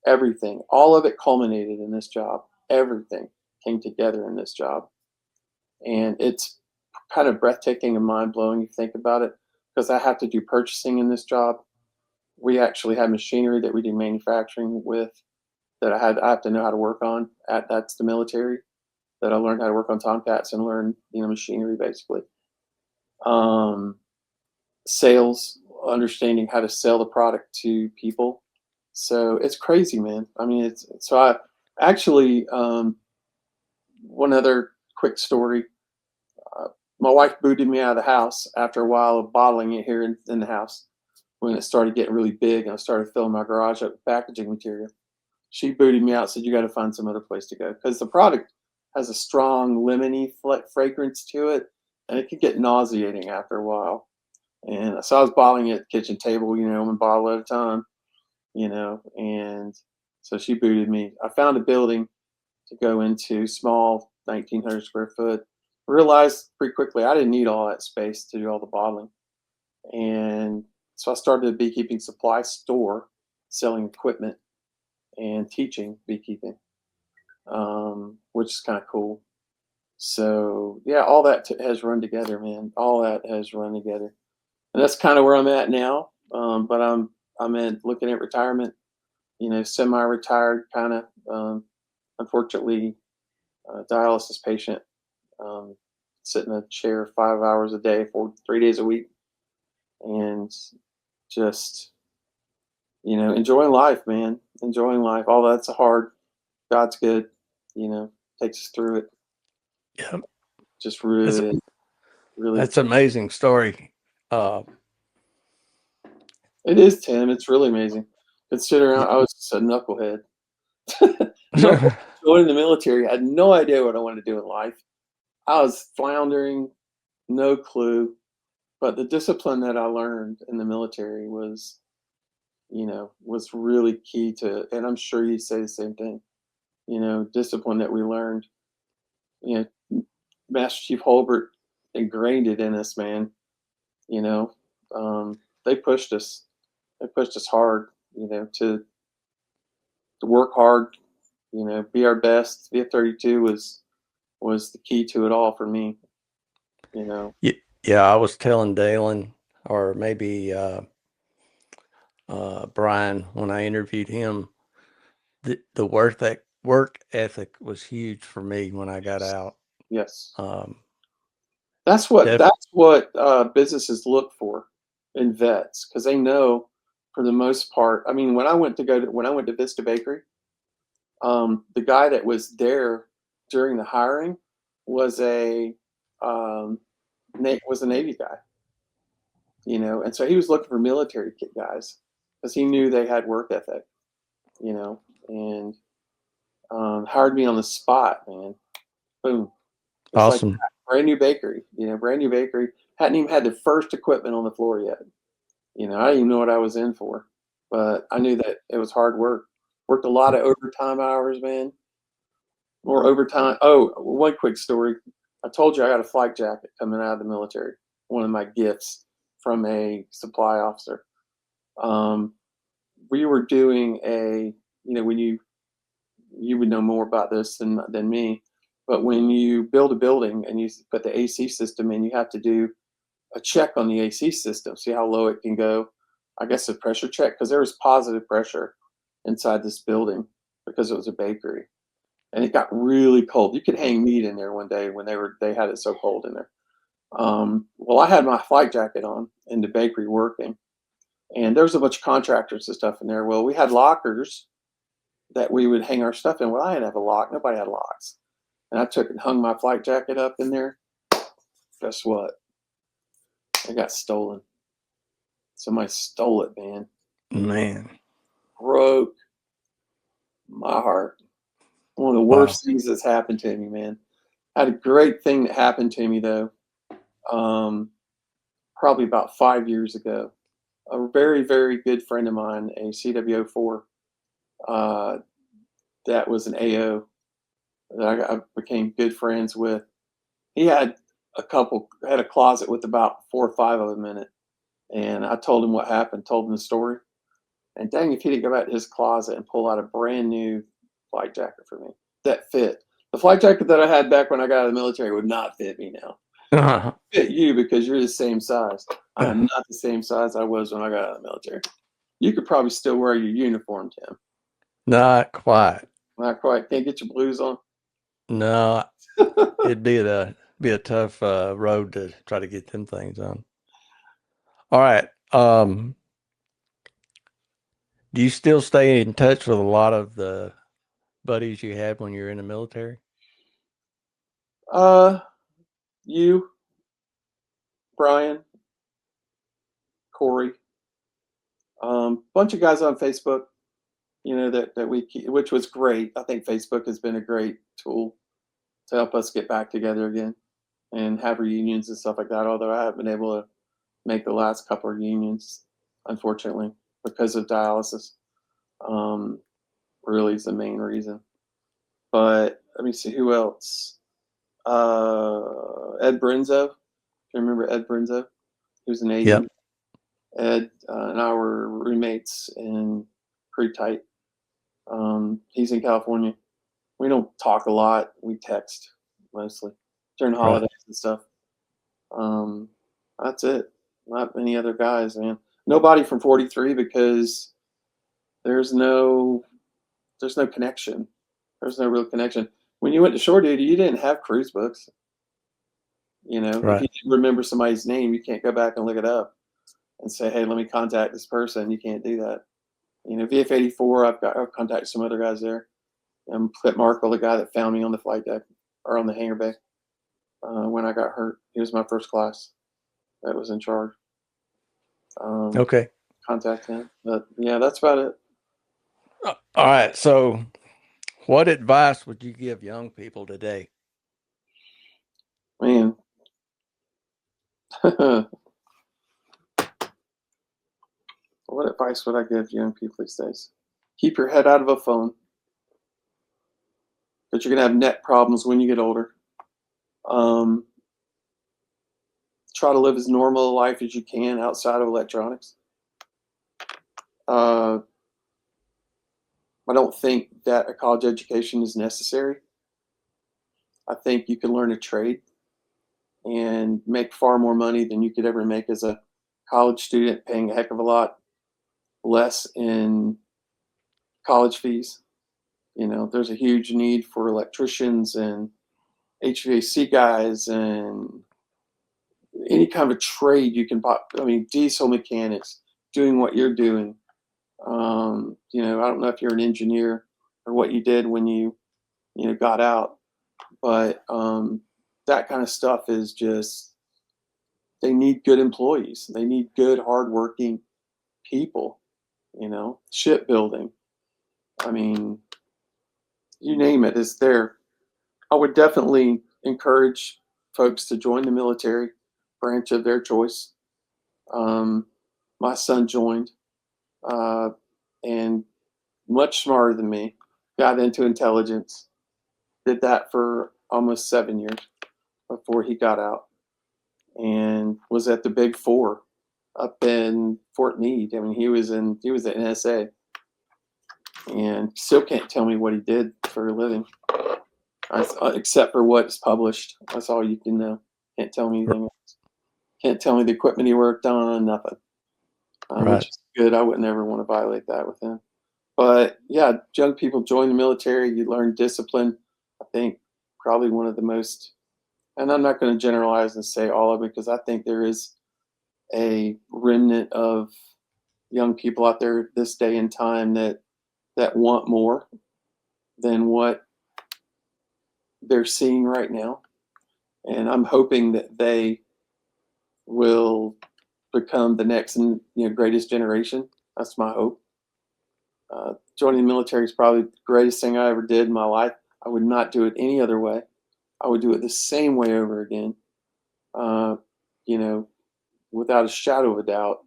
everything, all of it culminated in this job. Everything came together in this job. And it's kind of breathtaking and mind blowing if you think about it, because I have to do purchasing in this job. we actually had machinery that we did manufacturing with that I have to know how to work on. That's the military that I learned how to work on Tomcats and learn, machinery basically. Um, Sales, understanding how to sell the product to people. So it's crazy, man. I mean, it's so I actually one other quick story. Uh, my wife booted me out of the house after a while of bottling it here in the house when it started getting really big and I started filling my garage up with packaging material. She booted me out, said, "You got to find some other place to go," because the product has a strong lemony fragrance to it, and it could get nauseating after a while. And so I was bottling it at the kitchen table, one bottle at a time, and so she booted me. I found a building to go into, small, 1,900 square foot. Realized pretty quickly I didn't need all that space to do all the bottling. And so I started a beekeeping supply store selling equipment and teaching beekeeping, which is kind of cool. So yeah, all that has run together, man. All that has run together, and that's kind of where I'm at now. But I'm looking at retirement, semi-retired kind of. Unfortunately, dialysis patient, um, sit in a chair 5 hours a day for 3 days a week, and just enjoying life, man. Enjoying life. All that's hard. God's good. Takes us through it. Yeah, Just that's really, really, that's an amazing story. Uh, it is, Tim. It's really amazing. Considering yeah. I was just a knucklehead. Knucklehead joining the military, I had no idea what I wanted to do in life. I was floundering, no clue. But the discipline that I learned in the military was really key to, and I'm sure you say the same thing, discipline that we learned, you know, Master Chief Holbert ingrained it in us, man. You know, they pushed us. They pushed us hard. To work hard. Be our best. VF-32 was the key to it all for me. You know. Yeah, I was telling Dalen, or maybe Brian, when I interviewed him, the work ethic was huge for me when I got Yes. out. Yes. Um, That's what def, that's what businesses look for in vets, because they know, for the most part. I mean, when I went to Vista Bakery, the guy that was there during the hiring was um, was a Navy guy, and so he was looking for military guys because he knew they had work ethic, and hired me on the spot, man. Boom, just like awesome. that. Brand new bakery, brand new bakery. Hadn't even had the first equipment on the floor yet. I didn't even know what I was in for, but I knew that it was hard work. Worked a lot of overtime hours, man. More overtime. Oh, one quick story. I told you I got a flak jacket coming out of the military. One of my gifts from a supply officer. Um, we were doing when you would know more about this than me, but when you build a building and you put the AC system in, you have to do a check on the AC system, see how low it can go. I guess a pressure check, because there was positive pressure inside this building because it was a bakery, and it got really cold. You could hang meat in there one day when they had it so cold in there. Well, I had my flight jacket on in the bakery working, and there was a bunch of contractors and stuff in there. Well, we had lockers that we would hang our stuff in. Well, I didn't have a lock. Nobody had locks, and I took and hung my flight jacket up in there. Guess what? It got stolen. Somebody stole it, man. Man, Broke my heart. One of the wow. worst things that's happened to me, man. I had a great thing that happened to me though. Um, Probably about 5 years ago. A very, very good friend of mine, a CWO4, uh, that was an AO that I became good friends with. He had a closet with about 4 or 5 of them in it, and I told him what happened, told him the story. And dang, if he didn't go back to his closet and pull out a brand new flight jacket for me that fit. The flight jacket that I had back when I got out of the military would not fit me now. Fit you because you're the same size. I am not the same size I was when I got out of the military. You could probably still wear your uniform, Tim. Not quite. Not quite. Can't get your blues on. No, it'd be a tough road to try to get them things on. All right. Do you still stay in touch with a lot of the buddies you had when you were in the military? Uh, you, Brian, Corey, bunch of guys on Facebook. That we keep, which was great. I think Facebook has been a great tool to help us get back together again and have reunions and stuff like that. Although I haven't been able to make the last couple of reunions, unfortunately, because of dialysis. Um, really is the main reason. But let me see who else. Ed Brinzo. Do you remember Ed Brinzo? He was a Navy. Yep. Ed and I were roommates and pretty tight. He's in California. We don't talk a lot. We text mostly during Right. holidays and stuff. Um, that's it. Not many other guys, man. Nobody from 43 because there's no there's no connection. There's no real connection. When you went to shore duty, you didn't have cruise books. If Right. you didn't remember somebody's name, you can't go back and look it up and say, "Hey, let me contact this person." You can't do that. VF 84. I've contacted some other guys there. Clip Markle, the guy that found me on the flight deck or on the hangar bay when I got hurt. He was my first class that was in charge. Um, Okay. contact him. But yeah, that's about it. All right. So, what advice would you give young people today? Man, what advice would I give young people these days? Keep your head out of a phone, but you're gonna have neck problems when you get older. Um, try to live as normal a life as you can outside of electronics. Uh, I don't think that a college education is necessary. I think you can learn a trade and make far more money than you could ever make as a college student, paying a heck of a lot less in college fees. There's a huge need for electricians and HVAC guys and any kind of trade you can. I mean, diesel mechanics, doing what you're doing. I don't know if you're an engineer or what you did when you got out, but that kind of stuff is just they need good employees. They need good, hardworking people. Shipbuilding. I mean, you name it, it's there. I would definitely encourage folks to join the military branch of their choice. Um, my son joined, uh, and much smarter than me, got into intelligence, did that for almost 7 years before he got out, and was at the Big Four up in Fort Meade. I mean, he was at NSA, and still can't tell me what he did for a living, except for what's published. That's all you can know. Can't tell me anything else. Can't tell me the equipment he worked on, nothing. Which Right. is good. I would never want to violate that with him. But yeah, young people join the military. You learn discipline. I think probably one of the most, and I'm not going to generalize and say all of it because I think there is a remnant of young people out there this day and time that want more than what they're seeing right now. And I'm hoping that they will become the next greatest generation. That's my hope. Joining the military is probably the greatest thing I ever did in my life. I would not do it any other way. I would do it the same way over again. Uh, you know, without a shadow of a doubt,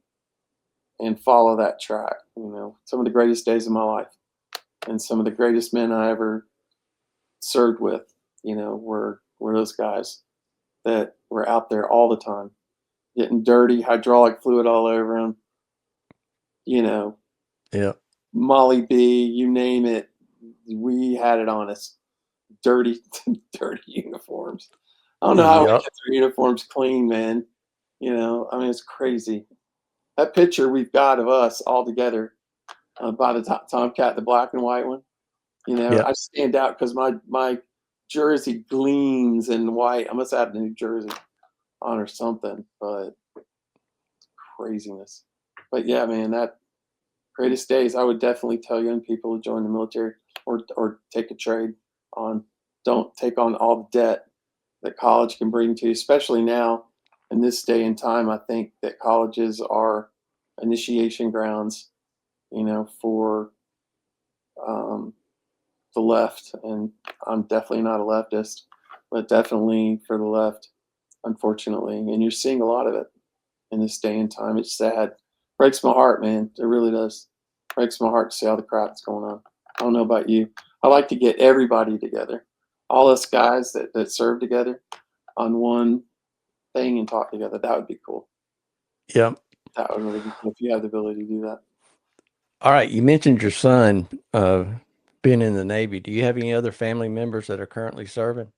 and follow that track. Some of the greatest days of my life, and some of the greatest men I ever served with. Were those guys that were out there all the time, getting dirty, hydraulic fluid all over them. You know, Yep. Molly B, you name it, we had it on us. Dirty, dirty uniforms. I don't know how we Yep. kept our uniforms clean, man. I mean, it's crazy. that picture we've got of us all together by the Tomcat, the black and white one. You know, I Yep. stand out because my jersey gleams in white. I must have a New Jersey on or something, but craziness. But yeah, man, that greatest days. I would definitely tell young people to join the military or take a trade on. Don't take on all the debt that college can bring to you, especially now in this day and time. I think that colleges are initiation grounds, you know, for um, the left, and I'm definitely not a leftist, but definitely for the left, unfortunately. And you're seeing a lot of it in this day and time. It's sad. Breaks my heart, man. It really does. Breaks my heart to see all the crap that's going on. I don't know about you. I like to get everybody together, all us guys that serve together on one thing and talk together. That would be cool. Yep. That would really be cool if you have the ability to do that. All right. You mentioned your son being in the Navy. Do you have any other family members that are currently serving?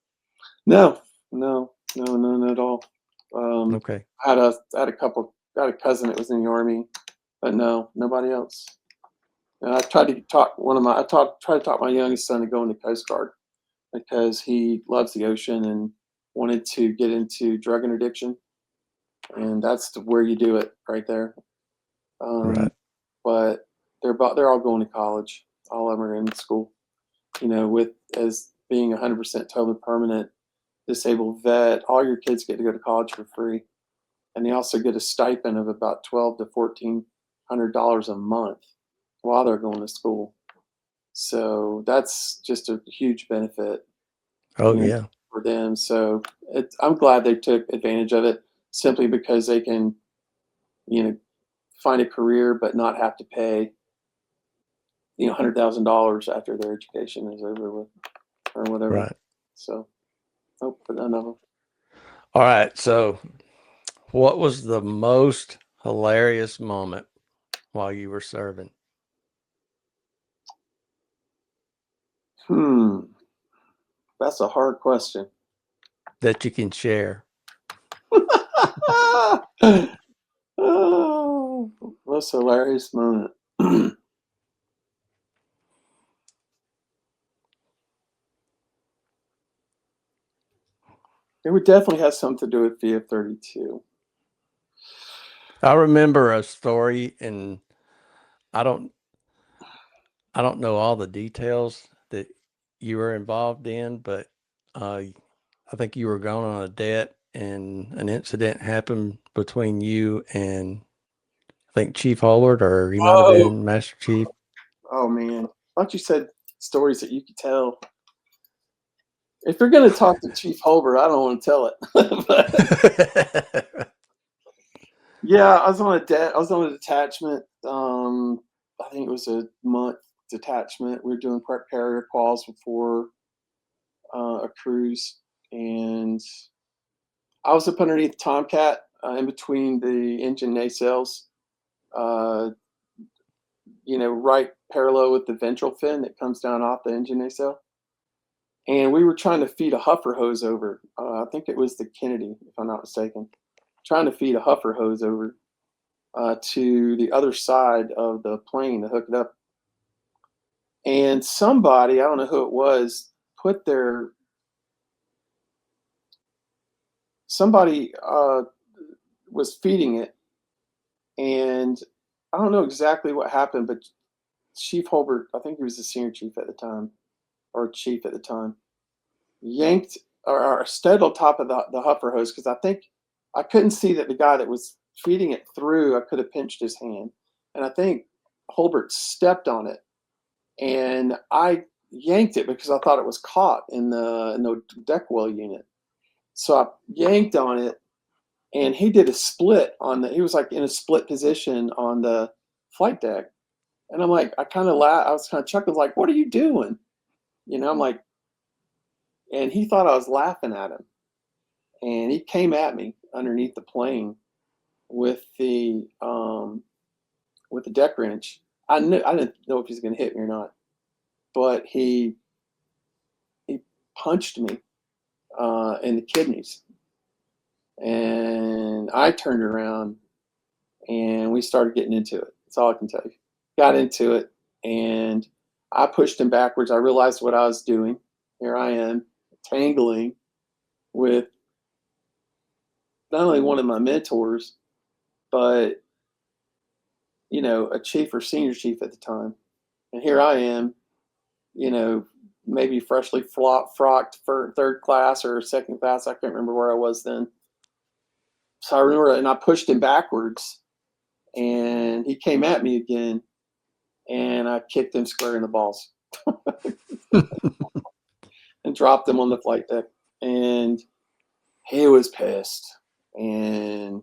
No, no, none at all. Okay. I had a couple, got a cousin that was in the army, but no, nobody else. And I tried to talk one of my, tried to talk my youngest son to go in the Coast Guard because he loves the ocean and wanted to get into drug interdiction, and that's where you do it right there. Um, Right. but they're all going to college. All of them are in school. You know, with as being 100% totally permanent disabled vet, all your kids get to go to college for free, and they also get a stipend of about 12 to $1,400 a month while they're going to school. So that's just a huge benefit, Oh, you know, yeah. for them. So I'm glad they took advantage of it simply because they can, you know, find a career but not have to pay, you know, $100,000 after their education is over with or whatever. Right. So, nope, but none of them. All right. So, what was the most hilarious moment while you were serving Hmm, that's a hard question. that you can share? Oh, most hilarious moment. It would definitely have something to do with VF-32. I remember a story, and I don't I don't know all the details that you were involved in, but I think you were going on a debt, and an incident happened between you and I think Chief Holbert, or he might have Oh, been Master Chief. oh man! I thought you said stories that you could tell. If you're going to talk to Chief Holbert, I don't want to tell it. But yeah, I was on a detachment. I think it was a month detachment. We were doing prep carrier calls before a cruise, and I was up underneath Tomcat, in between the engine nacelles, uh, you know, right parallel with the ventral fin that comes down off the engine nacelle. And we were trying to feed a huffer hose over. I think it was the Kennedy, if I'm not mistaken. Trying to feed a huffer hose over to the other side of the plane to hook it up. And somebody, I don't know who it was, put their somebody was feeding it, and I don't know exactly what happened, but Chief Holbert, I think he was the senior chief at the time, or chief at the time, yanked or stood on top of the huffer hose because I think I couldn't see that the guy that was feeding it through. I could have pinched his hand, and I think Holbert stepped on it, and I yanked it because I thought it was caught in the deck well unit. So I yanked on it, and he did a split on the. He was like in a split position on the flight deck, and I'm like, I kind of laughed. I was kind of chuckling, like, "What are you doing?" You know, I'm like, and he thought I was laughing at him, and he came at me underneath the plane with the deck wrench. I didn't know if he was going to hit me or not, but he punched me in the kidneys, and I turned around and we started getting into it. That's all I can tell you. Got into it, and I pushed him backwards. I realized what I was doing. Here I am, tangling with not only one of my mentors, but a chief or senior chief at the time. And here I am, you know, maybe freshly frocked for third class or second class. I can't remember where I was then. So I remember, and I pushed him backwards, and he came at me again, and I kicked him square in the balls and dropped him on the flight deck. And he was pissed. And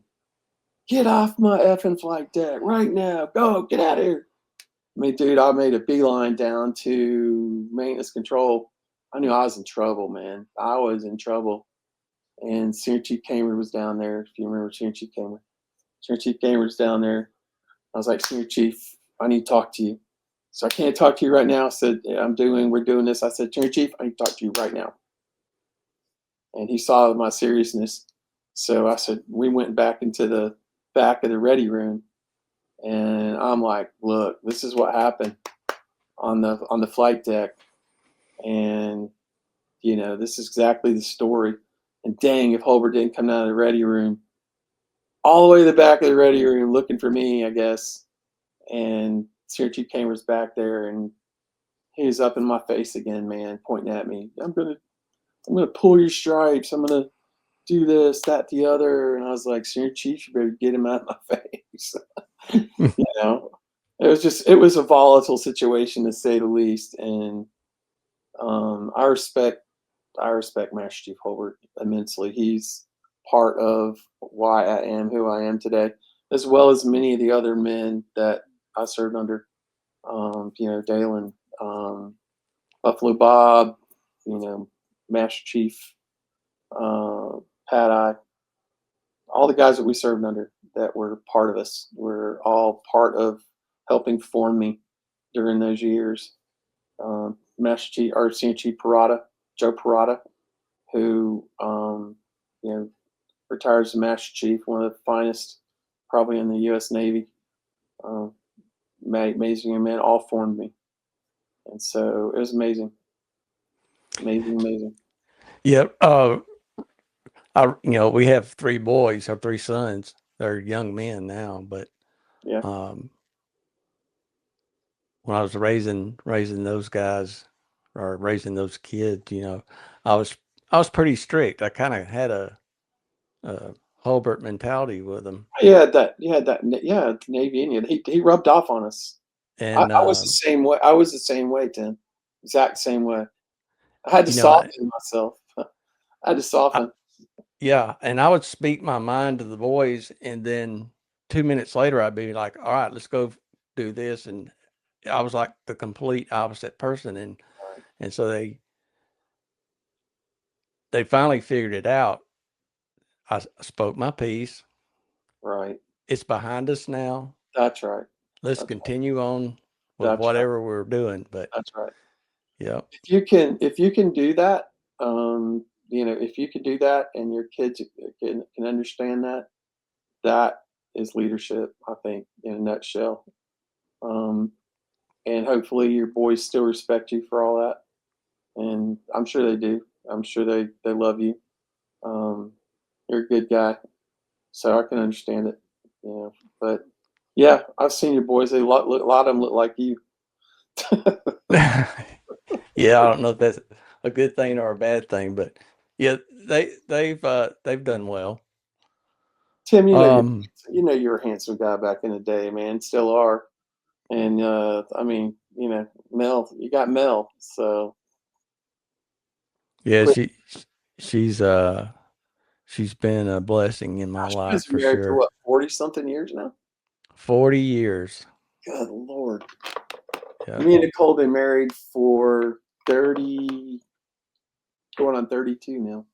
get off my effing flight deck right now. Go, get out of here. I mean, dude, I made a beeline down to maintenance control. I knew I was in trouble, man. I was in trouble. And Senior Chief Kamer was down there. If you remember Senior Chief Kamer. Senior Chief Kamer was down there. I was like, Senior Chief, I need to talk to you. So I can't talk to you right now. I said, yeah, we're doing this. I said, Senior Chief, I need to talk to you right now. And he saw my seriousness. So I said, we went back into the back of the ready room. And I'm like, look, this is what happened on the flight deck. And, this is exactly the story. And dang, if Holbert didn't come out of the ready room, all the way to the back of the ready room looking for me, I guess. And Senior Chief Kamer's back there, and he was up in my face again, man, pointing at me. I'm gonna pull your stripes. I'm gonna do this, that, the other. And I was like, Senior Chief, you better get him out of my face. you know, it was a volatile situation to say the least. And I respect Master Chief Holbert immensely. He's part of why I am who I am today, as well as many of the other men that I served under. Dalen, Buffalo Bob, Master Chief, Pat I, all the guys that we served under that were part of us were all part of helping form me during those years. Master Chief or Senior Chief Joe Parada, who retired as a Master Chief, one of the finest probably in the U.S. Navy. Amazing men, all formed me, and so it was amazing, amazing. Yep. We have three boys, our three sons. They're young men now, but Yeah, um, when I was raising those guys or raising those kids, I was I was pretty strict. I kind of had a Hulbert mentality with them, yeah, Navy Indian. He rubbed off on us. I, and I was the same way. I was the same way, Tim. Exact same way. I had to you know, soften myself. I had to I soften. yeah, and I would speak my mind to the boys, and then 2 minutes later, I'd be like, "All right, let's go do this," and I was like the complete opposite person, and so they finally figured it out. I spoke my piece. Right. It's behind us now. That's right. Let's That's right. continue on with That's right. whatever we're doing. But That's right. yeah, If you can do that, if you can do that, and your kids can understand that, that is leadership. I think in a nutshell. Um, and hopefully your boys still respect you for all that, and I'm sure they do. I'm sure they love you. Um, you're a good guy, so I can understand it. But yeah, I've seen your boys. A lot of them look like you. yeah. I don't know if that's a good thing or a bad thing, but yeah, they've done well. Tim, Um, you're a handsome guy back in the day, man. Still are. And I mean, Mel, you got Mel. So yeah, quick, she's she's been a blessing in my gosh, you guys life been for married for sure. what, 40 something years now? 40 years. Good Lord. Yeah. Me and Nicole been married for 30, going on 32 now.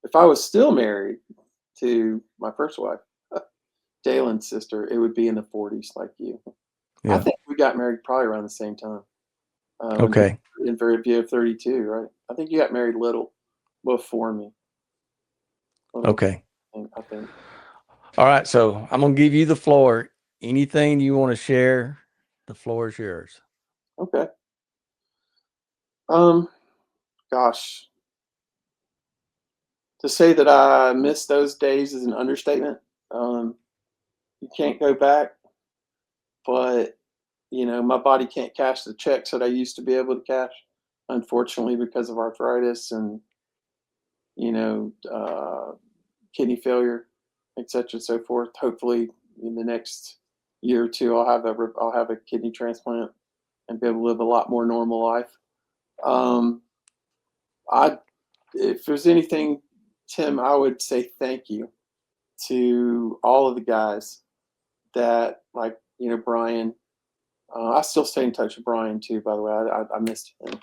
If I was still married to my first wife, Dalen's sister, it would be in the 40s like you. I Yeah. think we got married probably around the same time. When you Okay. in very you have 32, right? I think you got married little before me. Little, Okay. I think. All right, so I'm gonna give you the floor. Anything you want to share, the floor is yours. Okay. Um, Gosh, to say that I miss those days is an understatement. Um, you can't go back, but my body can't cash the checks that I used to be able to cash, unfortunately, because of arthritis and you know, uh, kidney failure, et cetera, and so forth. Hopefully, in the next year or two, I'll have a kidney transplant and be able to live a lot more normal life. Um, I If there's anything, Tim, I would say thank you to all of the guys that, like, Brian. I still stay in touch with Brian too. By the way, I missed him.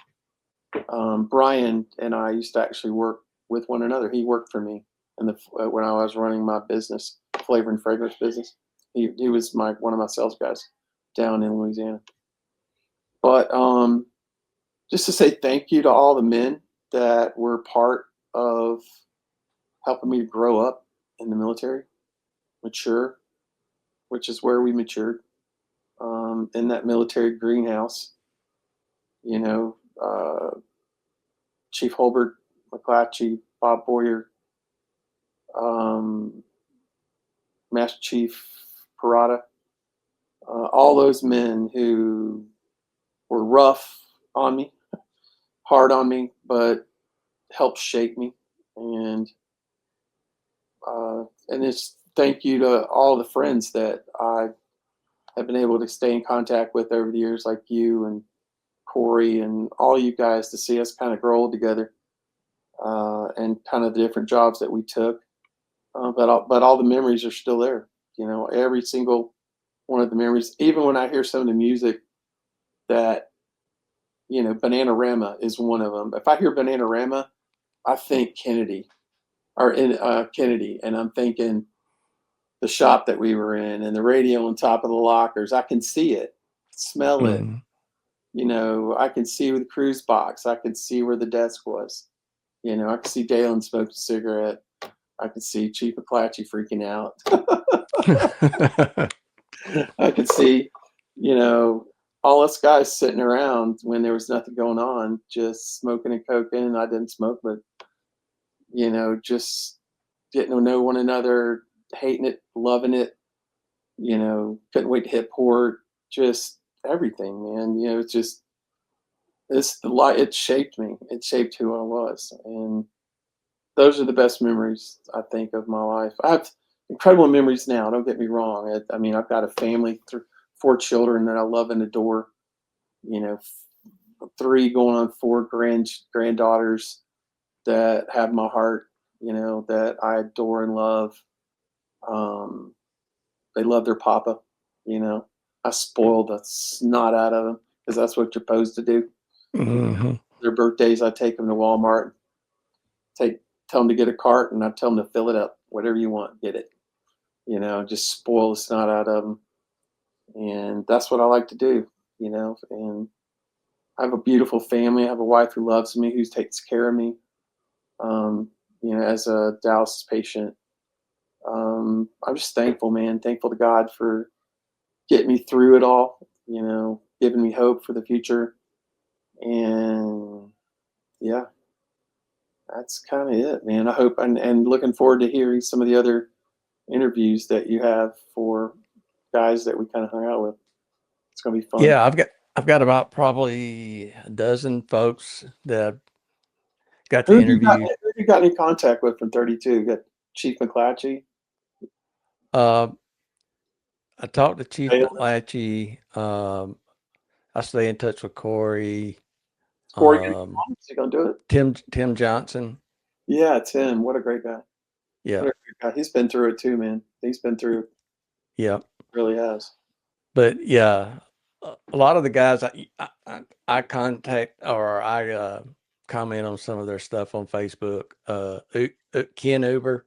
Brian and I used to actually work with one another. He worked for me when I was running my business, flavor and fragrance business. He was one of my sales guys down in Louisiana. But just to say thank you to all the men that were part of helping me grow up in the military, mature, which is where we matured, in that military greenhouse. You know, Chief Holbert, McClatchy, Bob Boyer, um, Master Chief Parada, all those men who were rough on me, hard on me, but helped shape me. And it's thank you to all the friends that I have been able to stay in contact with over the years, like you and Corey and all you guys, to see us kind of grow together, and kind of the different jobs that we took. But all the memories are still there. Every single one of the memories. Even when I hear some of the music that, Bananarama is one of them. If I hear Bananarama, I think Kennedy, or in Kennedy, and I'm thinking the shop that we were in and the radio on top of the lockers. I can see it, smell it. Mm. I can see the cruise box. I can see where the desk was. I can see Dalen smoking a cigarette. I can see Chief McClatchy freaking out. I could see, you know, all us guys sitting around when there was nothing going on, just smoking and coking. I didn't smoke, but just getting to know one another, hating it, loving it. Couldn't wait to hit port. Just everything, man. It's just it's the light. It shaped me. It shaped who I was, and those are the best memories I think of my life. I have incredible memories now. Don't get me wrong. I mean, I've got a family, 4 children that I love and adore. You know, 3 going on 4 granddaughters that have my heart. That I adore and love. Um, they love their papa. You know, I spoil the snot out of them because that's what you're supposed to do. Hmm. Their birthdays, I take them to Walmart, take tell them to get a cart, and I tell them to fill it up. Whatever you want, get it. Just spoil the snot out of them. And that's what I like to do, and I have a beautiful family. I have a wife who loves me, who takes care of me, as a dialysis patient. I'm just thankful, man. Thankful to God for getting me through it all, giving me hope for the future. And yeah, that's kind of it, man. I hope, and looking forward to hearing some of the other interviews that you have for guys that we kind of hung out with. It's going to be fun. Yeah, I've got about probably a dozen folks that I've got Who to have you got? interview. Who have you got in contact with from 32? You got Chief McClatchy. Uh, I talked to Chief Dale. McClatchy. I stay in touch with Corey. Is Corey going to come Um, on? Is he going to do it? Tim Johnson. Yeah, Tim. What a great guy. Yeah, What a great guy. He's been through it too, man. He's been through it. yeah. Really has. But yeah, a lot of the guys I contact or I comment on some of their stuff on Facebook. Ken Uber,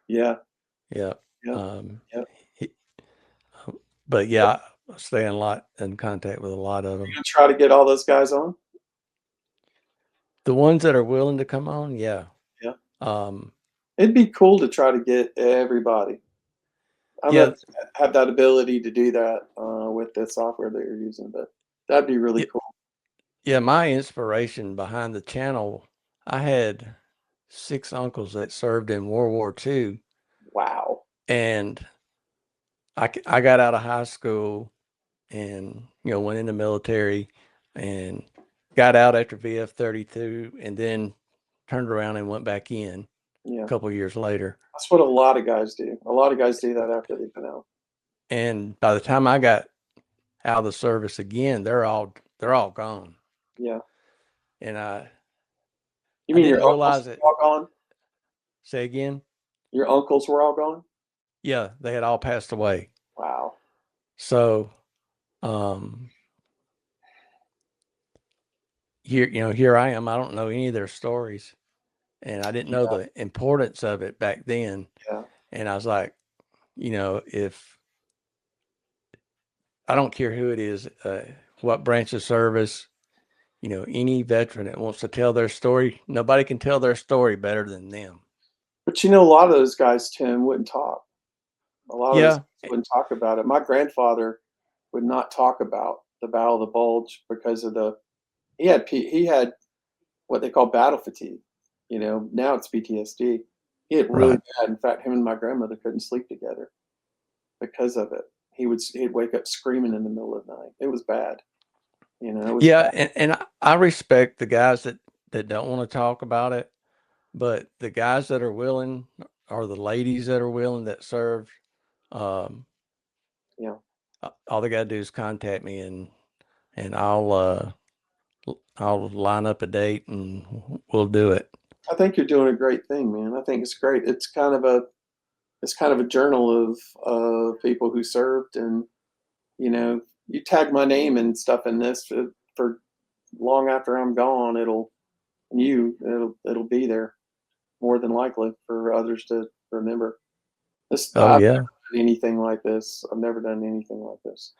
Yeah. yeah. Yeah. Um, Yeah. he, but yeah, I stay in contact with a lot of You them. gonna try to get all those guys on? The ones that are willing to come on, yeah. Yeah. Um, It'd be cool to try to get everybody. I don't know if Yeah, you have that ability to do that with the software that you're using, but that'd be really yeah, cool. yeah. My inspiration behind the channel, I had six uncles that served in World War II, Wow. and I got out of high school and went in the military and got out after VF-32 and then turned around and went back in a Yeah. couple years later. That's what a lot of guys do. A lot of guys do that after they've been out. And by the time I got out of the service again, they're all gone. Yeah. And You I mean your didn't uncles realize it. were all gone? Say again? Your uncles were all gone? Yeah, they had all passed away. Wow. So um here I am. I don't know any of their stories. And I didn't know Yeah. the importance of it back then. Yeah. And I was like, if I don't care who it is, what branch of service, any veteran that wants to tell their story, nobody can tell their story better than them. But a lot of those guys, Tim, wouldn't talk. A lot of those Yeah. guys wouldn't talk about it. My grandfather would not talk about the Battle of the Bulge because of he had what they call battle fatigue. Now it's PTSD. He had really Right. bad. In fact, him and my grandmother couldn't sleep together because of it. He'd wake up screaming in the middle of the night. It was bad. It was Yeah. bad. And I respect the guys that don't want to talk about it, but the guys that are willing or the ladies that are willing that serve, um, Yeah. all they got to do is contact me and I'll line up a date and we'll do it. I think you're doing a great thing, man. I think it's great. It's kind of a journal of people who served, and you tag my name and stuff in this for long after I'm gone. It'll be there more than likely for others to remember. Oh I've yeah. never done anything like this. I've never done anything like this.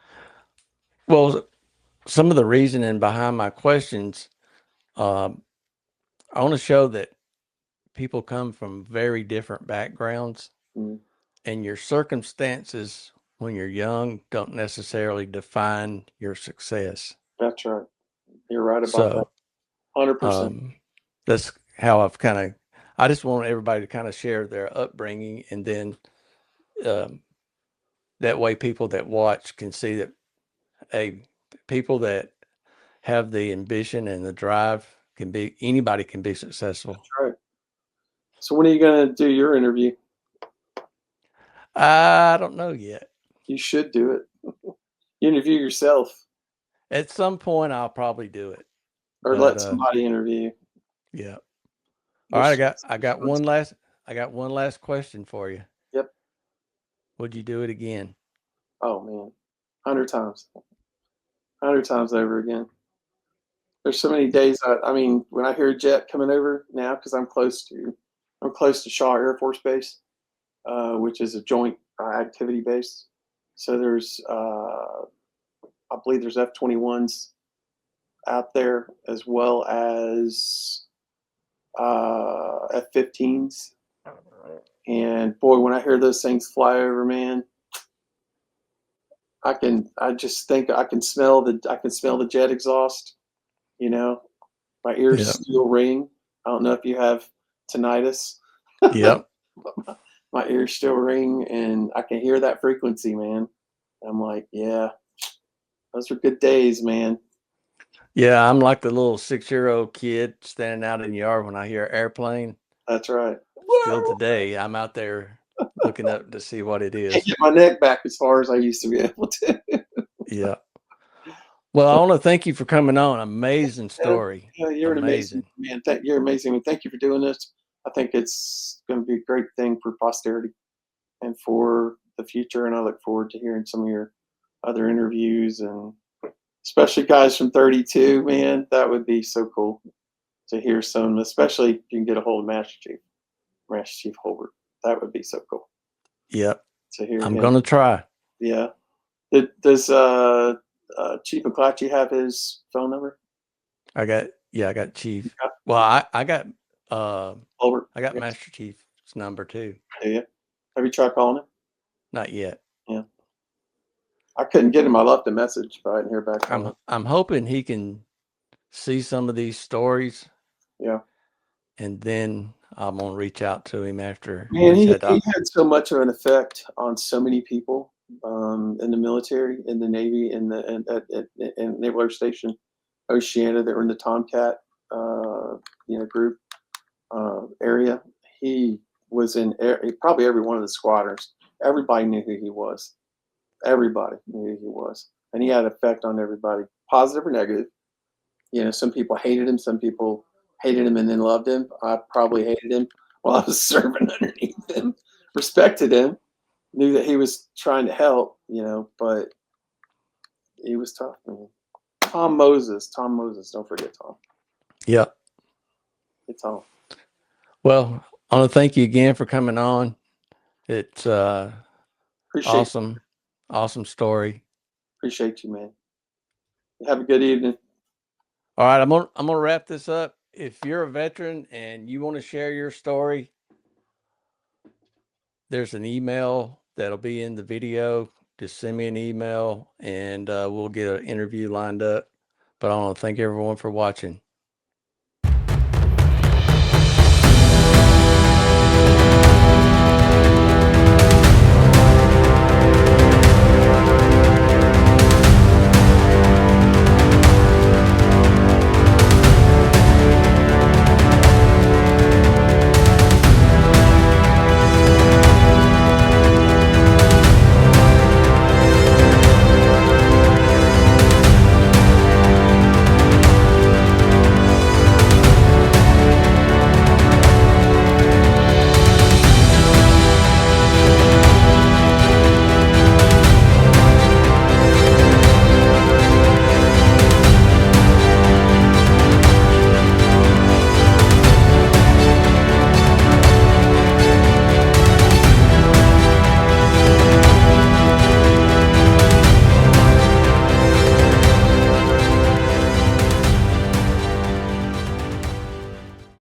Well, some of the reasoning behind my questions, um, I want to show that people come from very different backgrounds, Mm, and your circumstances when you're young don't necessarily define your success. that's right. You're right about that. So 100%. um, that's how I just want everybody to kind of share their upbringing, and then um, that way people that watch can see that people that have the ambition and the drive anybody can be successful. That's right. So when are you going to do your interview? I don't know yet, You should do it. You interview yourself at some point I'll probably do it, or but let somebody interview you. yeah. All right, There's, I got one last question for you. yep. Would you do it again? Oh man, 100 times, 100 times over again. There's so many days. I mean, when I hear a jet coming over now, because I'm close to Shaw Air Force Base, which is a joint activity base. So I believe there's F-21s out there as well as F-15s. And boy, when I hear those things fly over, man, I just think I can smell the jet exhaust. You know, my ears Yep. still ring. I don't know if you have tinnitus. Yep. My ears still ring, and I can hear that frequency, man. I'm like, yeah, those are good days, man. Yeah, I'm like the little 6-year-old kid standing out in the yard when I hear airplane. That's right. Still Whoa! today, I'm out there looking up to see what it Can't is. get my neck back as far as I used to be able to. Yeah. Well, I want to thank you for coming on. Amazing Yeah, story. yeah, you're an amazing Amazing. man. You're amazing, and thank you for doing this. I think it's going to be a great thing for posterity and for the future. And I look forward to hearing some of your other interviews, and especially guys from 32. Man, that would be so cool to hear some. Especially if you can get a hold of Master Chief Holbert. That would be so cool Yep. to hear I'm him. gonna try. Yeah. Does Chief McClatchy have his phone number? I got Chief. Yeah, Well, I got uh Holbert. I got Yes. Master Chief's number too. Do you? Have you tried calling him? Not yet. Yeah, I couldn't get him. I left a message, but I didn't hear back from him. I'm hoping he can see some of these stories, Yeah, and then I'm gonna reach out to him after man, he's had he the. had so much of an effect on so many people in the military, in the Navy, in the in Naval Air Station Oceana that were in the Tomcat, group area. He was in probably every one of the squadrons. Everybody knew who he was. Everybody knew who he was, and he had an effect on everybody, positive or negative. Some people hated him, some people hated him and then loved him. I probably hated him while I was serving underneath him. Respected him, knew that he was trying to help, but he was tough, man. Tom Moses, don't forget Tom. Yeah. It's Tom. Well, I want to thank you again for coming on. It's Appreciate awesome, awesome story. appreciate you, man. Have a good evening. All right, I'm gonna wrap this up. If you're a veteran and you want to share your story, there's an email that'll be in the video. Just send me an email and we'll get an interview lined up. But I want to thank everyone for watching.